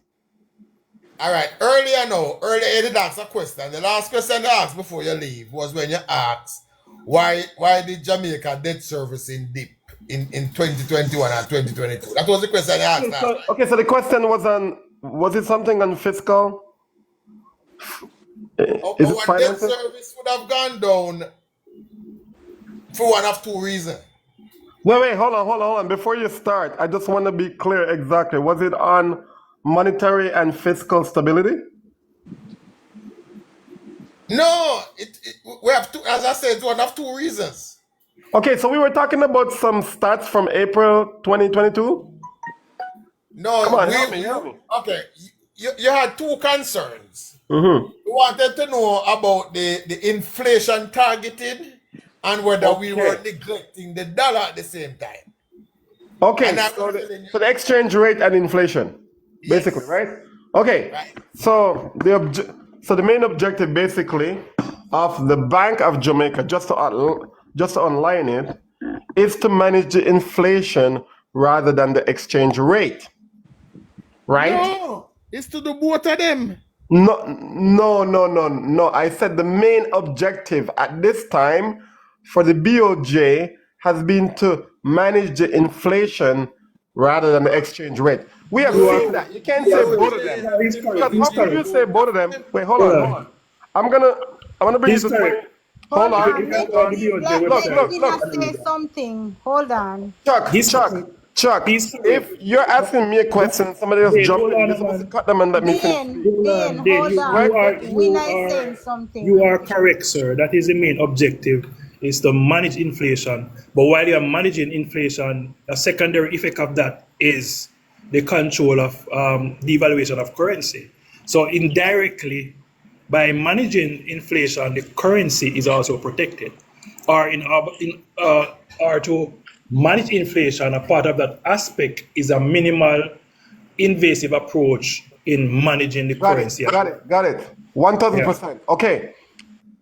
All right. Earlier you did ask a question. The last question they asked before you leave was when you asked why did Jamaica debt servicing dip in 2021 and 2022. That was the question they asked last night. Okay, so the question was it something on fiscal? Is it Our debt finances? service would have gone down for one of two reasons. Wait, hold on. Before you start, I just want to be clear exactly. Was it on monetary and fiscal stability? No, we have two, as I said, one of two reasons. Okay, so we were talking about some stats from April 2022. No, Come on, help me. okay. You had two concerns. Mm-hmm. You wanted to know about the inflation targeted and whether we were neglecting the dollar at the same time. Okay, And so the exchange rate and inflation, basically, yes, right? Okay, right. so the main objective, basically, of the Bank of Jamaica, just to online it, is to manage the inflation rather than the exchange rate, right? No, it's to do both of them. No. I said the main objective at this time for the BOJ has been to manage the inflation rather than the exchange rate. We have seen that. You can't say both of them. Because how can you say both of them? Wait, hold on. I'm gonna bring you to the point. Hold on. Let Dina say Look. something. Hold on. Chuck, if you're asking me a question, somebody else jump in, you're supposed to cut them and let me finish. Dean, hold on. Winner is saying something. You are correct, sir. That is the main objective, is to manage inflation. But while you are managing inflation, a secondary effect of that is the control of devaluation of currency. So indirectly, by managing inflation, the currency is also protected. Or to manage inflation, a part of that aspect is a minimal invasive approach in managing the currency. Got it. 1000%. Okay.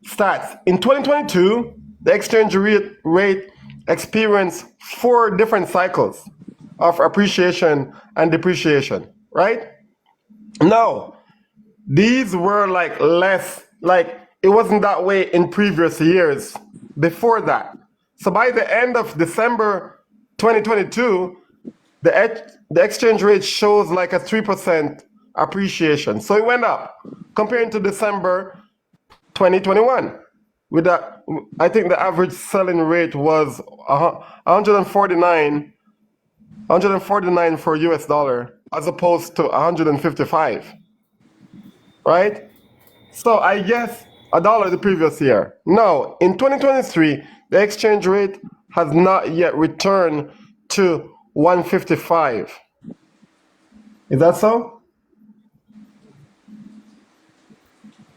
Stats. In 2022, the exchange rate experienced 4 different cycles of appreciation and depreciation, right? Now, these were less, it wasn't that way in previous years before that. So by the end of December 2022, the exchange rate shows like a 3% appreciation. So it went up comparing to December 2021. with that, I think the average selling rate was 149 for US dollar as opposed to 155, right? So I guess $1 the previous year. Now, in 2023, the exchange rate has not yet returned to 155. Is that so?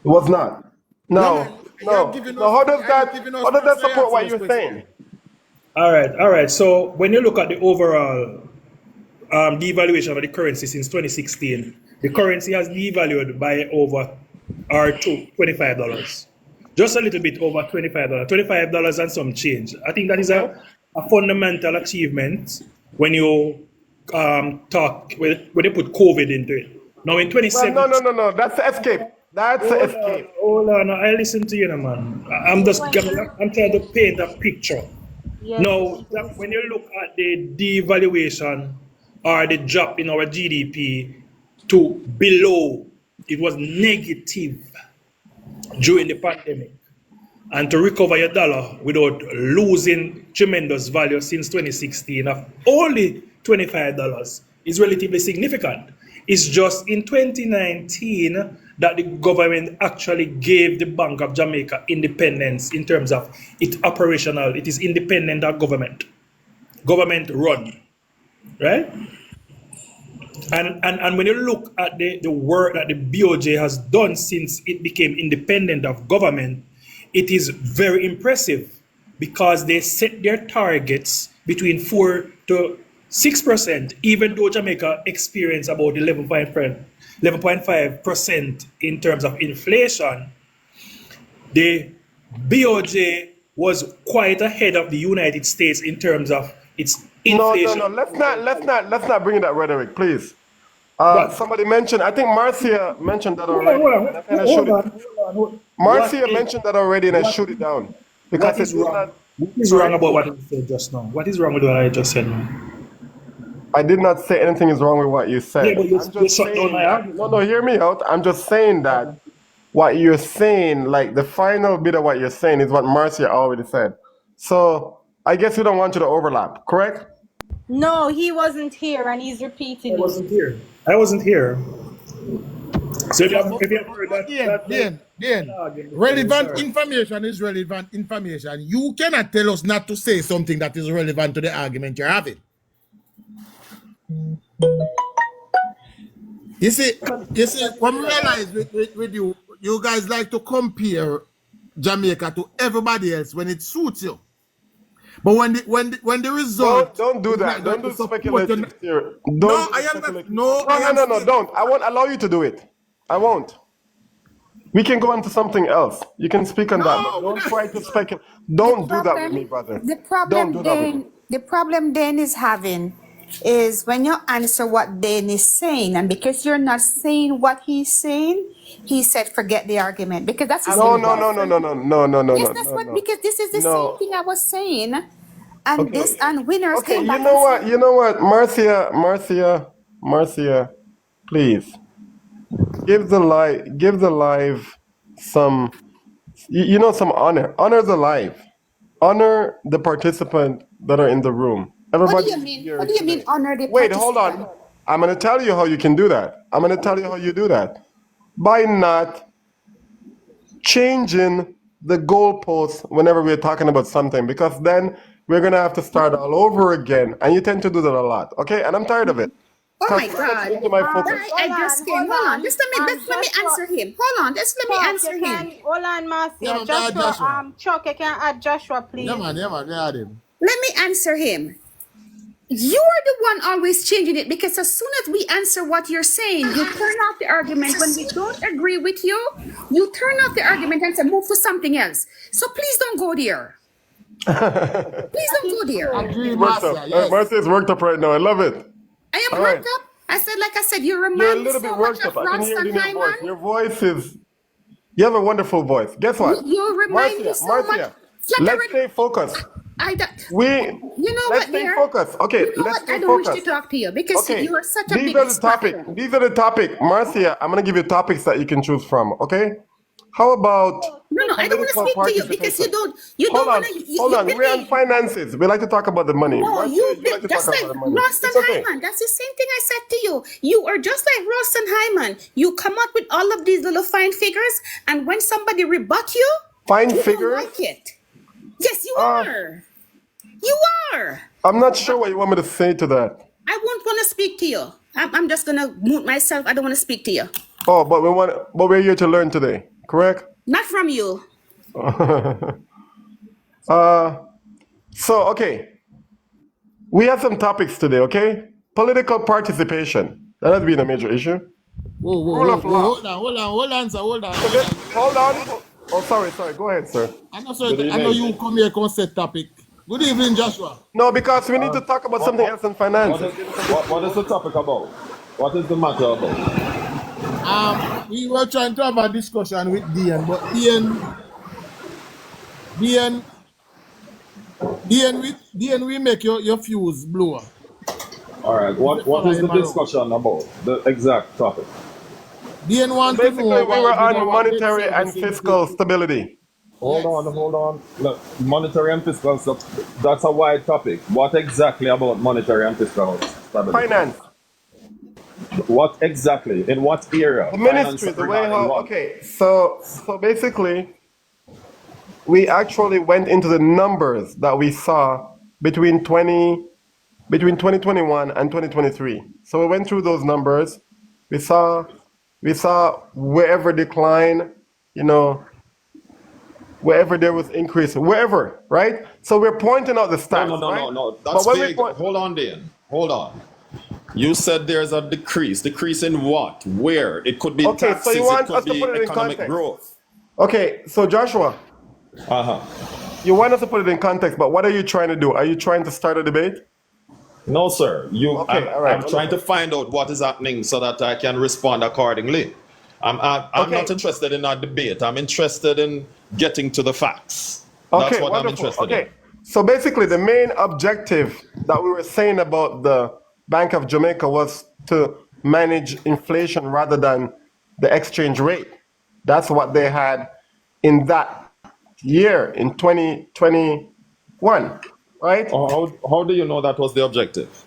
It was not. Yeah, man. No. How does that support what you're saying? All right. So when you look at the overall devaluation of the currency since 2016, the currency has devalued by over $25. Just a little bit over $25. $25 and some change. I think that is a fundamental achievement when you when you put COVID into it. Now in 2017. No. That's the escape. Hold on. I listen to you, man. I'm trying to paint a picture. Yes. Now, when you look at the devaluation or the drop in our GDP to below, it was negative during the pandemic. And to recover your dollar without losing tremendous value since 2016 of only $25 is relatively significant. It's just in 2019 that the government actually gave the Bank of Jamaica independence in terms of its operational. It is independent of government run, right? And when you look at the work that the BOJ has done since it became independent of government, it is very impressive because they set their targets between 4 to 6%, even though Jamaica experienced about 11.5% in terms of inflation. The BOJ was quite ahead of the United States in terms of its inflation. No. Let's not bring that rhetoric, please. Somebody mentioned, I think Marcia mentioned that already. Marcia mentioned that already, and I shoot it down because it's not. What is wrong about what I said just now? What is wrong with what I just said now? I did not say anything is wrong with what you said. Yeah, but you shut down my argument. No, hear me out. I'm just saying that what you're saying, like the final bit of what you're saying, is what Marcia already said. So I guess we don't want you to overlap, correct? No, he wasn't here, and he's repeating. I wasn't here. So if you have heard Dan, relevant information is relevant information. You cannot tell us not to say something that is relevant to the argument you're having. You see, when we realize with you guys like to compare Jamaica to everybody else when it suits you. But when the result don't do that. Don't do speculative theory. No, don't. I won't allow you to do it. I won't. We can go on to something else. You can speak on that. But don't try to speculate. Don't do that with me, brother. The problem Dane is having is when you answer what Dane is saying, and because you're not saying what he's saying, he said forget the argument because that's his no. Yes, that's what because this is the same thing I was saying, and this and winners came back. You know what, Marcia, please give the live some some honor. Honor the live. Honor the participant that are in the room. Everybody. What do you mean? What do you mean honor the Wait, hold on. I'm going to tell you how you can do that. By not changing the goalposts whenever we're talking about something, because then we're going to have to start all over again. And you tend to do that a lot. Okay? And I'm tired of it. Oh my God. I just came. Hold on. Just let me answer him. Hold on. Just let me answer him. Hold on, Marcia. Joshua. Chuck, you can add Joshua, please. Yeah, man. Add him. Let me answer him. You are the one always changing it because as soon as we answer what you're saying, you turn off the argument. When we don't agree with you, you turn off the argument and say move to something else. So please don't go there. Please don't go there. Marcia is worked up right now. I love it. I am worked up. I said, you remind me You're a little bit worked up. I can hear it in your voice. Your voice is. You have a wonderful voice. Guess what? You remind me so much. Let's stay focused. Let's stay focused. Okay, let's stay focused. I don't wish to talk to you because you are such a big These are the topic. Marcia, I'm going to give you topics that you can choose from, okay? How about No, I don't want to Political speak to you because participation. you Hold don't on, want to. hold You on. We're on believe. finances. We like to talk about the money. No, Marcia, you you like to talk just about like the money. Roston It's okay. Hyman. That's the same thing I said to you. You are just like Roston Hyman. You come up with all of these little fine figures, and when somebody rebut you, Fine you figures? don't like it. Yes, you Uh, are. You are. I'm not sure what you want me to say to that. I won't want to speak to you. I'm just gonna mute myself. I don't want to speak to you. Oh, but we're here to learn today, correct? Not from you. So okay, we have some topics today. Okay, political participation. That has been a major issue. Rule of law. Hold on, sir, hold on. Okay, hold on. Oh, sorry. Go ahead, sir. I know you come here, come set topic. Good evening, Joshua. No, because we need to talk about something else in finance. What is the topic about? What is the matter about? We were trying to have a discussion with Dean, but Dean, we make your fuse blower. All right. What is the discussion about? The exact topic. Dean want to Basically, know we were about on monetary and fiscal stability. Hold on. Look, monetary and fiscal stuff, that's a wide topic. What exactly about monetary and fiscal stability? Finance. What exactly? In what area? The ministry, the way how, okay, so basically, we actually went into the numbers that we saw between 2021 and 2023. So we went through those numbers. We saw wherever decline, wherever there was increase, wherever, right? So we're pointing out the stats. No. That's big. Hold on, Dan. Hold on. You said there's a decrease. Decrease in what? Where? It could be Okay, taxes, so you want it could us to be put it in economic context. growth. Okay, so Joshua, Uh-huh. you want us to put it in context, but what are you trying to do? Are you trying to start a debate? No, sir. Okay, all right. I'm trying to find out what is happening so that I can respond accordingly. I'm Okay. not interested in a debate. I'm interested in getting to the facts. Okay, That's what I'm wonderful. interested Okay, in. so basically the main objective that we were saying about the Bank of Jamaica was to manage inflation rather than the exchange rate. That's what they had in that year, in 2021, right? How do you know that was the objective?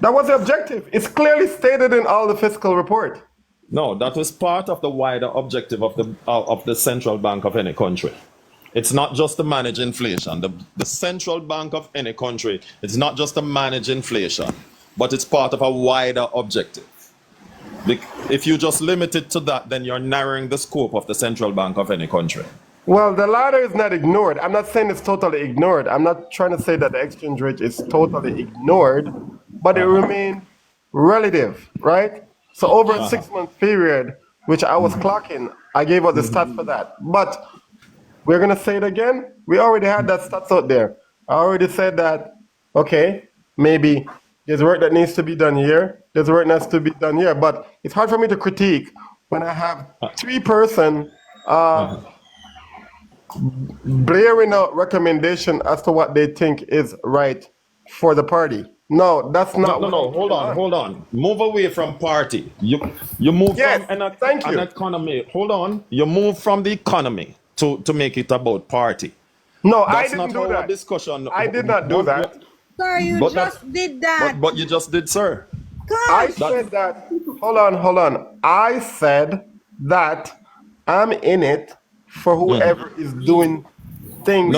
That was the objective. It's clearly stated in all the fiscal report. No, that was part of the wider objective of the central bank of any country. It's not just to manage inflation. The central bank of any country, it's not just to manage inflation, but it's part of a wider objective. If you just limit it to that, then you're narrowing the scope of the central bank of any country. Well, the latter is not ignored. I'm not saying it's totally ignored. I'm not trying to say that the exchange rate is totally ignored, but it remained relative, right? So over a 6-month period, which I was clocking, I gave out the stats for that. But we're going to say it again. We already had that stats out there. I already said that, okay, maybe there's work that needs to be done here. There's work that needs to be done here. But it's hard for me to critique when I have 3-person blaring out recommendation as to what they think is right for the party. No, that's not. No. Hold on. Move away from party. You move Yes, from thank you. an economy. Hold on. You move from the economy to make it about party. No, I That's didn't not do how our that. discussion. I did not do that. Sir, you But just did that. But you just did, sir. I said that. Hold on. I said that I'm in it for whoever is doing things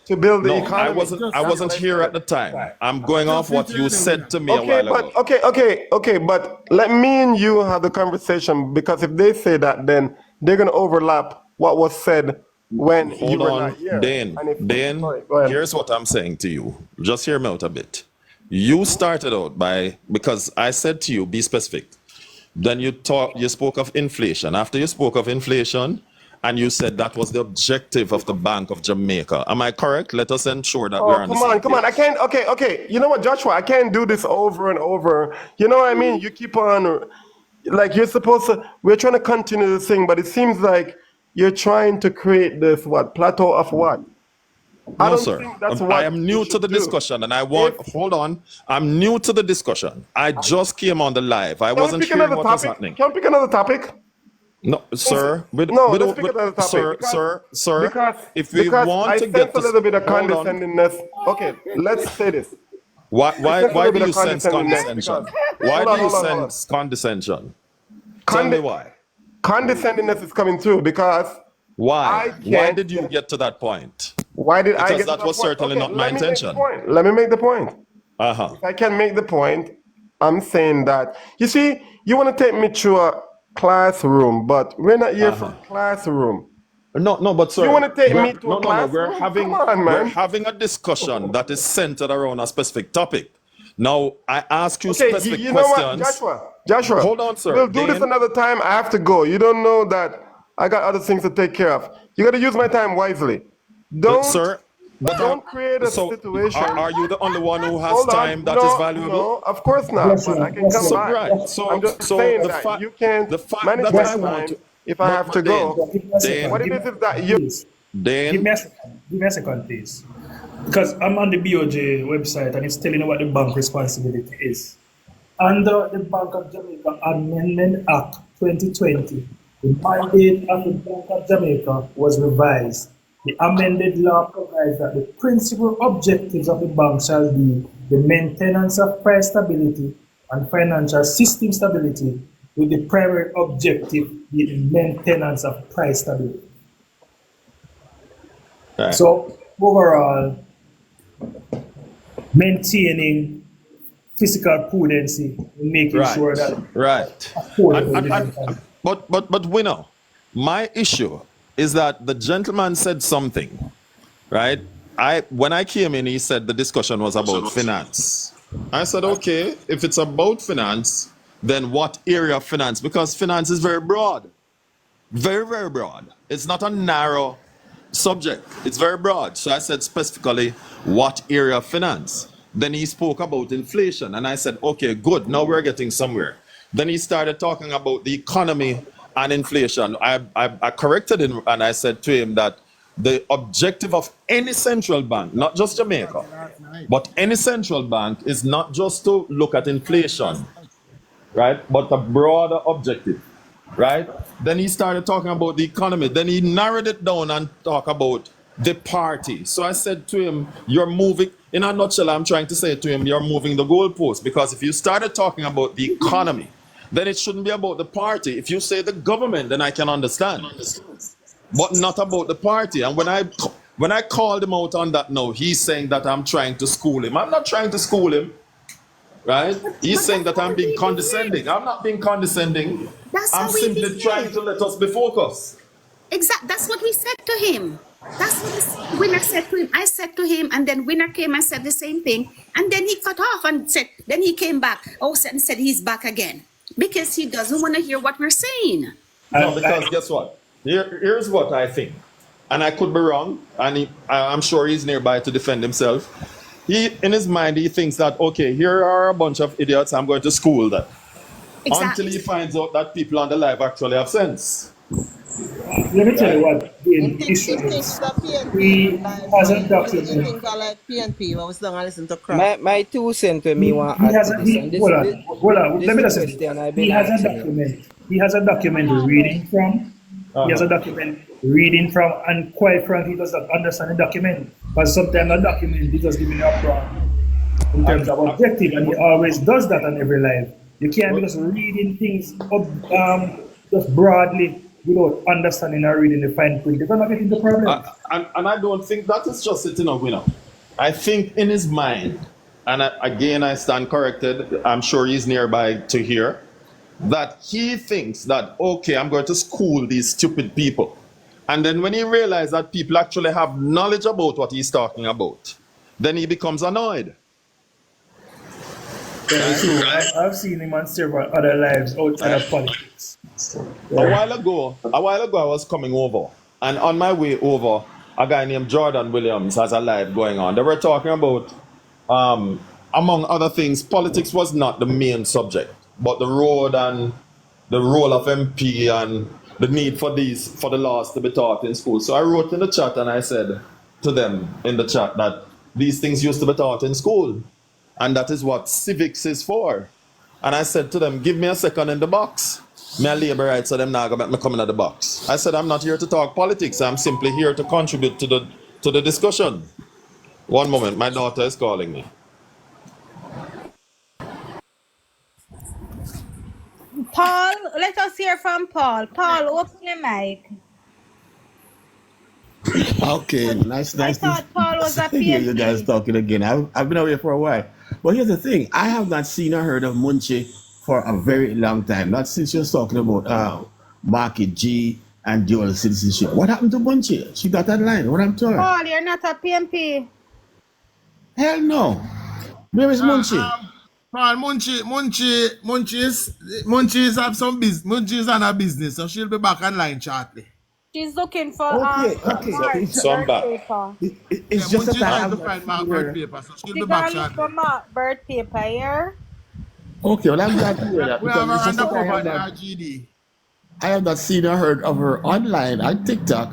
to build the No, economy. I wasn't here at the time. I'm going off what you said to me a Okay, while but ago. okay, but let me and you have the conversation, because if they say that, then they're gonna overlap what was said when you Hold were on, not here. Dan. Sorry, go ahead. Here's what I'm saying to you. Just hear me out a bit. You started out because I said to you, be specific. Then you spoke of inflation. After you spoke of inflation, and you said that was the objective of the Bank of Jamaica. Am I correct? Let us ensure that we're on the same Come on. I page. can't. Okay. You know what, Joshua? I can't do this over and over. You know what I mean? You keep on, like you're supposed to. We're trying to continue this thing, but it seems like you're trying to create this plateau of what? I No, don't sir. think that's I what am you new to should the do. discussion, and hold on. I'm new to the discussion. I just came on the live. I Can we wasn't pick hearing another what was topic? happening. Can we pick another topic? No, sir. No, let's pick another topic Sir. because If we because want I to sense get a to little bit of hold on, condescendingness. Okay, let's say this. why I why sense a why little do bit you of sense condescendingness because condescension? Why do you hold on. sense condescension? Tell me why. Condescendingness is coming through because I Why? Why can't. did you get to that point? Why did I Because get to that that was point? certainly Okay, not my let me make the intention. point. Let me make the point. Uh-huh. If I can make the point, I'm saying that you see, you want to take me through a classroom, but we're not here for Uh-huh. a classroom. No, but You sir, want to take me to a no. We're classroom? Come on, we're man. having a discussion that is centered around a specific topic. Now, I ask you Okay, specific you know what, questions. Joshua, Hold on, sir. we'll do this Dane, another time. I have to go. You don't know that I got other things to take care of. You got to use my time wisely. Don't sir, but don't create a so situation. are you the only one who has Hold time on. that is No, valuable? no, of course not. But I Joshua, can come So back. right. I'm just So saying that you can't the fact manage that my I want time to, if I have to but Dane, go. give me a Dane, second. What it Give me is a that second, you please. Give Dane. me a second. Give me a second, please. Because I'm on the BOJ website and it's telling you what the bank responsibility is. Under the Bank of Jamaica Amendment Act 2020, the mandate of the Bank of Jamaica was revised. The amended law provides that the principal objectives of the bank shall be the maintenance of price stability and financial system stability, with the primary objective being the maintenance of price stability. Right. So overall, maintaining fiscal prudency, making sure Right, that right. affordable living. But winner, my issue is that the gentleman said something, right? When I came in, he said the discussion was about finance. I said, okay, if it's about finance, then what area of finance? Because finance is very broad, very, very broad. It's not a narrow subject. It's very broad. So I said specifically, what area of finance? Then he spoke about inflation. And I said, okay, good. Now we're getting somewhere. Then he started talking about the economy and inflation. I corrected him and I said to him that the objective of any central bank, not just Jamaica, but any central bank is not just to look at inflation, right? But a broader objective, right? Then he started talking about the economy. Then he narrowed it down and talked about the party. So I said to him, you're moving, in a nutshell, I'm trying to say to him, you're moving the goalpost. Because if you started talking about the economy, then it shouldn't be about the party. If you say the government, then I can understand. But not about the party. And when I called him out on that now, he's saying that I'm trying to school him. I'm not trying to school him. Right? He's But saying that's that I'm how being we condescending. behave. I'm not being condescending. That's I'm how we simply trying behave. to let us be focused. That's what we said to him. That's what Winner said to him. I said to him, and then Winner came and said the same thing. And then he cut off and said, then he came back. Oh, and said he's back again. Because he doesn't want to hear what we're saying. No, because guess what? Here's what I think. And I could be wrong, and I'm sure he's nearby to defend himself. In his mind, he thinks that, okay, here are a bunch of idiots, I'm going to school them. Until Exactly. he finds out that people on the live actually have sense. Let me tell you what He the think issue he think is. the PNP He live has a fine. He document. think I like PNP when we sit down and listen to crap. My two cents when me want to He add has to a this, and hold on, hold on. this Let me the just say this. question I've He been has a asking him. document. He has a document reading from. He has a document reading from, and quite frankly, he does not understand the document. Because sometimes a document he just giving you a prompt in terms of objective, and he always does that on every live. You can't be just reading things just broadly without understanding or reading the fine print. You're gonna get into problems. And I don't think that is just sitting up, I think in his mind, and again I stand corrected, I'm sure he's nearby to hear, that he thinks that, okay, I'm going to school these stupid people. And then when he realizes that people actually have knowledge about what he's talking about, then he becomes annoyed. Very true. I've seen him on several other lives outside of politics. A while ago, I was coming over, and on my way over, a guy named Jordan Williams has a live going on. They were talking about, among other things, politics was not the main subject, but the road and the role of MP and the need for the laws to be taught in school. So I wrote in the chat and I said to them in the chat that these things used to be taught in school, and that is what civics is for. And I said to them, give me a second in the box. Me a labor right, so them now go make me come in at the box. I said I'm not here to talk politics. I'm simply here to contribute to the discussion. One moment, my daughter is calling me. Paul, let us hear from Paul. Paul, open your mic. Okay, I nice to thought Paul was a hear you guys PNP. talking again. I've been away for a while. But here's the thing, I have not seen or heard of Munchie for a very long time. Not since she was talking about Market G and dual citizenship. What happened to Munchie? She got that line. What I'm telling her? Paul, you're not a PNP. Hell no. Where is Munchie? Paul, Munchie's have some business. Munchie's on a business, so she'll be back online shortly. She's looking for Okay. Mark's Some birth back. paper. It's just Munchie that I trying have to not find my seen birth her. paper, so she'll She be back gonna look for shortly. Mark's birth paper here. Okay, well I'm glad to hear that We have because her it's just that undercover on the RGD. I have not seen or heard of her online on TikTok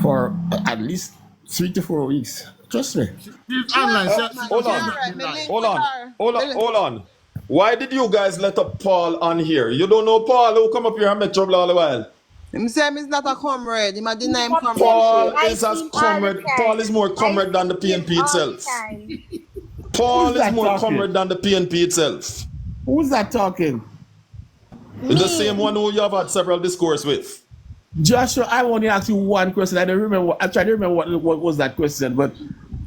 for at least 3 to 4 weeks. Trust me. She's online. Hold on. Why did you guys let up Paul on here? You don't know Paul who come up here and make trouble all the while. Him say he's not a comrade. He might deny him comrade. Paul I is as see him all the comrade. time. Paul is more comrade than the I see him PNP all itself. the time. Paul Who's is that more talking? comrade than the PNP itself. Who's that talking? The same one who you have had several discourse with. Joshua, I want to ask you one question. I don't remember. I tried to remember what was that question, but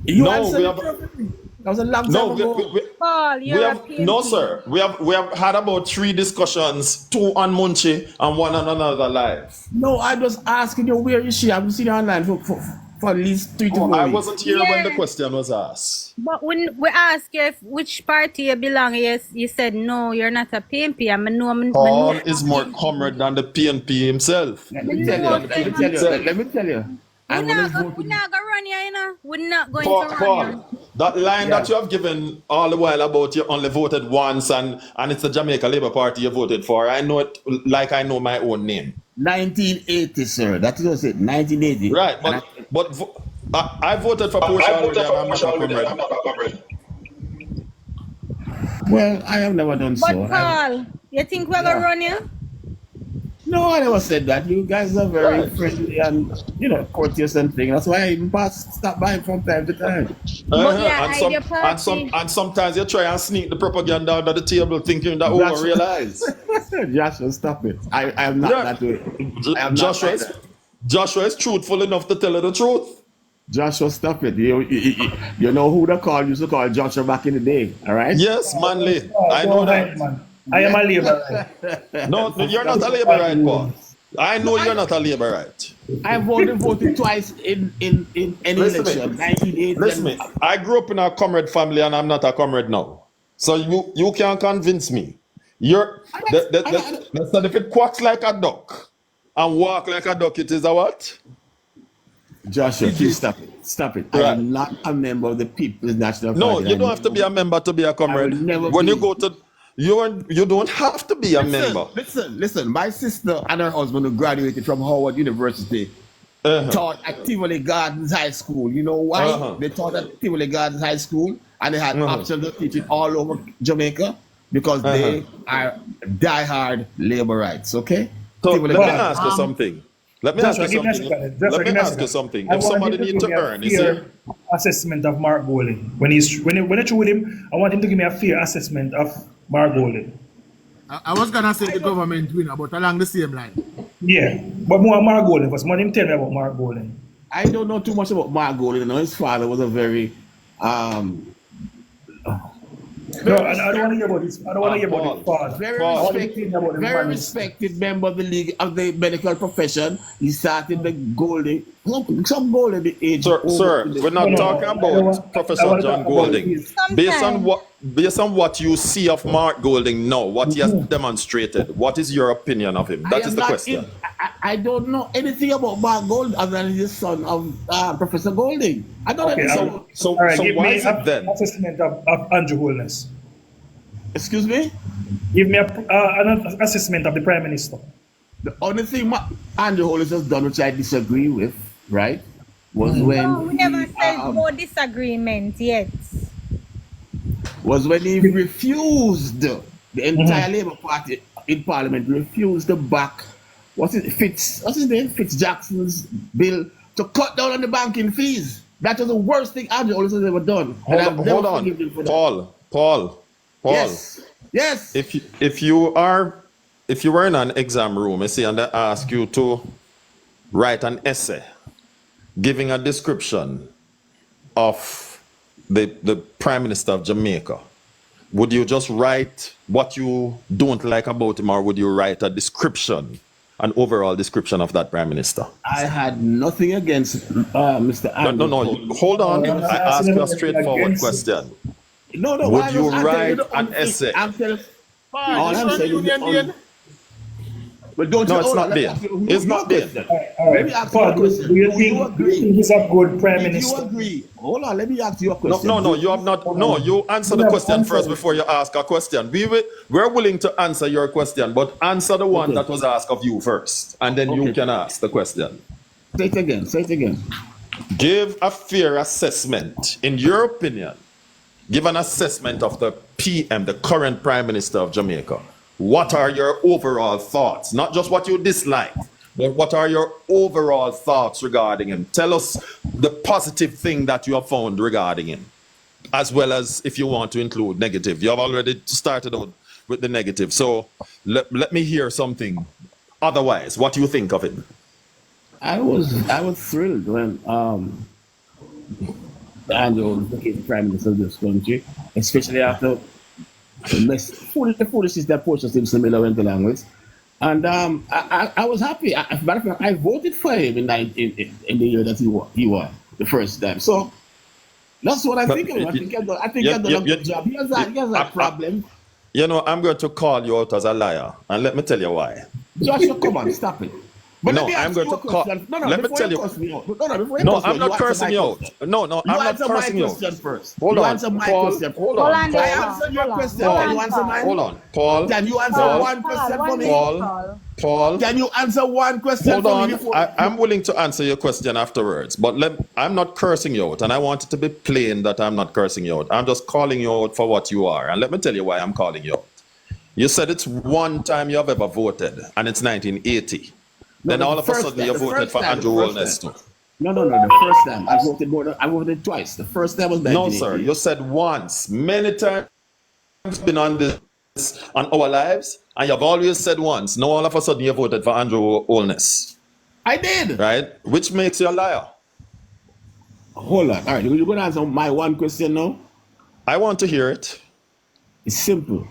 you No, answered we it have- perfectly. That was a long time No, ago. Paul, we you're a have PNP. no, sir. We have had about 3 discussions, 2 on Munchie and 1 on another live. No, I was asking you where is she? I haven't seen her online for at least 3 to 4 I weeks. wasn't here when the Yeah. question was asked. But when we ask you which party you belong, you said no, you're not a PNP. Paul is more comrade than the PNP himself. Let me tell you. We're I'm gonna not vote. going to run you, you know. We're not going Paul, to run you. that line that you have given all the while about you only voted once and it's the Jamaica Labour Party you voted for. I know it like I know my own name. 1980, sir. That was it. 1980. Right, I voted for Porsche already and I'm not a comrade. Well, I have never done But so. Paul, you think we're going to run you? No, I never said that. You guys are very friendly and courteous and things. That's why I even stop by from time to time. But yeah, your party. And sometimes you try and sneak the propaganda under the table thinking that we won't realize. Joshua, stop it. I am not that way. I am not like that. Joshua is truthful enough to tell her the truth. Joshua, stop it. You know who the call used to call Joshua back in the day, all right? Yes, manly. I know that. Man. I am a labor. No, you're not a labor right, Paul. I know you're not a labor right. I voted twice in any election. 1980. Listen me. I grew up in a comrade family and I'm not a comrade now. So you can't convince me. Let's say if it quacks like a duck and walk like a duck, it is a what? Joshua, please stop it. Stop it. Right. I am not a member of the People's National Party. No, you don't have to be a member to be a comrade. When you go to you don't have to be a member. Listen. My sister and her husband who graduated from Howard University taught at Tivoli Gardens High School. You know why? They taught at Tivoli Gardens High School and they had options of teaching all over Jamaica because they are diehard labor rights, okay? So let me ask you something. Let me ask you something. If somebody needs to earn, is it? Assessment of Mark Golding. When I through with him, I want him to give me a fair assessment of Mark Golding. I was gonna say the government winner, but along the same line. Yeah, but more Mark Golding first. More him tell me about Mark Golding. I don't know too much about Mark Golding. His father was a very No, I don't want to hear about this. I don't want to hear about his father. Very respected member of the league of the medical profession. He started the Golding, some gold at the age. Sir, we're not talking about Professor John Golding. Based on what you see of Mark Golding now, what he has demonstrated, what is your opinion of him? That is the question. I don't know anything about Mark Golding other than he's the son of Professor Golding. I don't know. So give why me is it then? Assessment of Andrew Holness. Excuse me? Give me an assessment of the Prime Minister. The only thing Andrew Holness has done, which I disagree with, right, was when... No, we never said no disagreement yet. Was when he refused the entire Labour Party in Parliament refused to back what's his name? Jackson's bill to cut down on the banking fees. That was the worst thing Andrew Holness has ever done. Hold on. Paul. Yes. If you were in an exam room, you see, and they ask you to write an essay giving a description of the Prime Minister of Jamaica, would you just write what you don't like about him, or would you write a description, an overall description of that Prime Minister? I had nothing against Mr. Andrew. No. Hold on. I ask you a straightforward question. No. Would you write an essay? All I'm saying is but don't no, you it's not there. It's not there. Let me ask you a question. Do you think he's a good Prime Minister? Do you agree? Hold on, let me ask you a question. No, you have not. No, you answer the question first before you ask a question. We're willing to answer your question, but answer the one that was asked of you first, and then you can ask the question. Say it again. Give a fair assessment. In your opinion, give an assessment of the PM, the current Prime Minister of Jamaica. What are your overall thoughts? Not just what you dislike, but what are your overall thoughts regarding him? Tell us the positive thing that you have found regarding him, as well as if you want to include negative. You have already started out with the negative. So let me hear something. Otherwise, what do you think of him? I was thrilled when Andrew became Prime Minister of this country, especially after the foolishness that Portia Simpson went along with. And I was happy. As a matter of fact, I voted for him in the year that he won the first time. So that's what I think of him. I think he has done a good job. He has a problem. You know, I'm going to call you out as a liar, and let me tell you why. Joshua, come on, stop it. But no, I'm going to call. Let me tell you. No, I'm not cursing you out. No, I'm not cursing you out. Hold on, Paul. I answered your question. Can you answer mine? Hold on, Paul. Can you answer one question for me? Paul. Can you answer one question for me? I'm willing to answer your question afterwards, but I'm not cursing you out, and I want it to be plain that I'm not cursing you out. I'm just calling you out for what you are, and let me tell you why I'm calling you out. You said it's one time you have ever voted, and it's 1980. Then all of a sudden you voted for Andrew Holness too. No. The first time I voted twice. The first time was 1980. No, sir. You said once. Many times been on this on our lives, and you've always said once. Now all of a sudden you voted for Andrew Holness. I did. Right? Which makes you a liar. Hold on. All right, you're going to answer my one question now? I want to hear it. It's simple.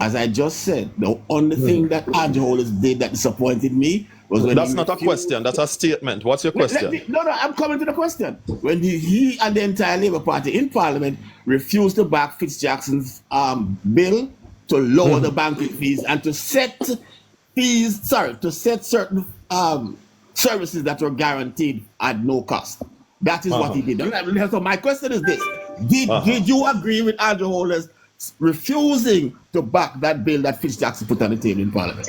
As I just said, the only thing that Andrew Holness did that disappointed me was when that's not a question, that's a statement. What's your question? No, I'm coming to the question. When he and the entire Labour Party in Parliament refused to back Jackson's bill to lower the banking fees and to set certain services that were guaranteed at no cost. That is what he did. So my question is this: Did you agree with Andrew Holness refusing to back that bill that Jackson put on the table in Parliament?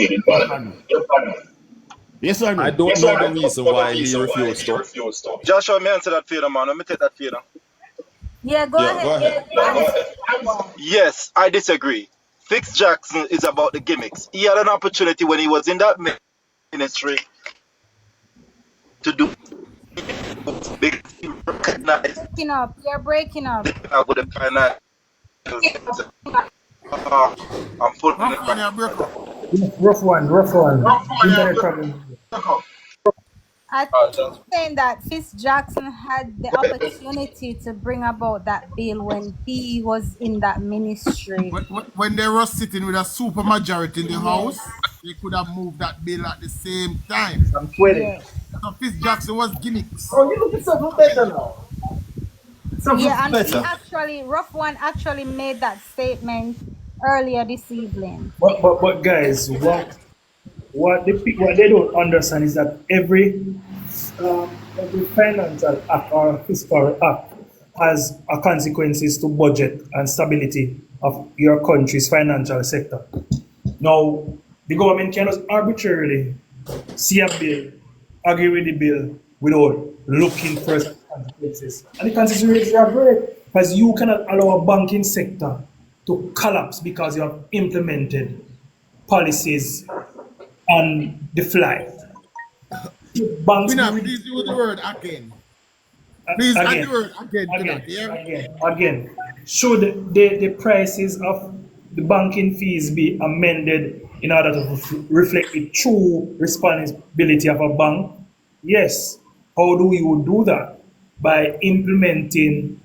Yes or no? I don't know the reason why he refused to. Joshua, may I answer that feeder, man? Let me take that feeder. Yeah, go ahead. Yes, I disagree. Jackson is about the gimmicks. He had an opportunity when he was in that ministry to do because he recognized. You're breaking up. With the finance. I'm putting Rough one. I think saying that Jackson had the opportunity to bring about that bill when he was in that ministry. When they were sitting with a super majority in the House, they could have moved that bill at the same time. I'm sweating. So Jackson was gimmicks. Oh, you look something better now. Rough one actually made that statement earlier this evening. But guys, what they don't understand is that every financial act or fiscal act has a consequences to budget and stability of your country's financial sector. Now, the government cannot arbitrarily see a bill, agree with the bill without looking for consequences. And the consequences are great because you cannot allow a banking sector to collapse because you have implemented policies on the fly. Banks Winner, do please use the word again. Please add the word again to that. Yeah? again. Should the prices of the banking fees be amended in order to reflect the true responsibility of a bank? Yes. How do you do that? By implementing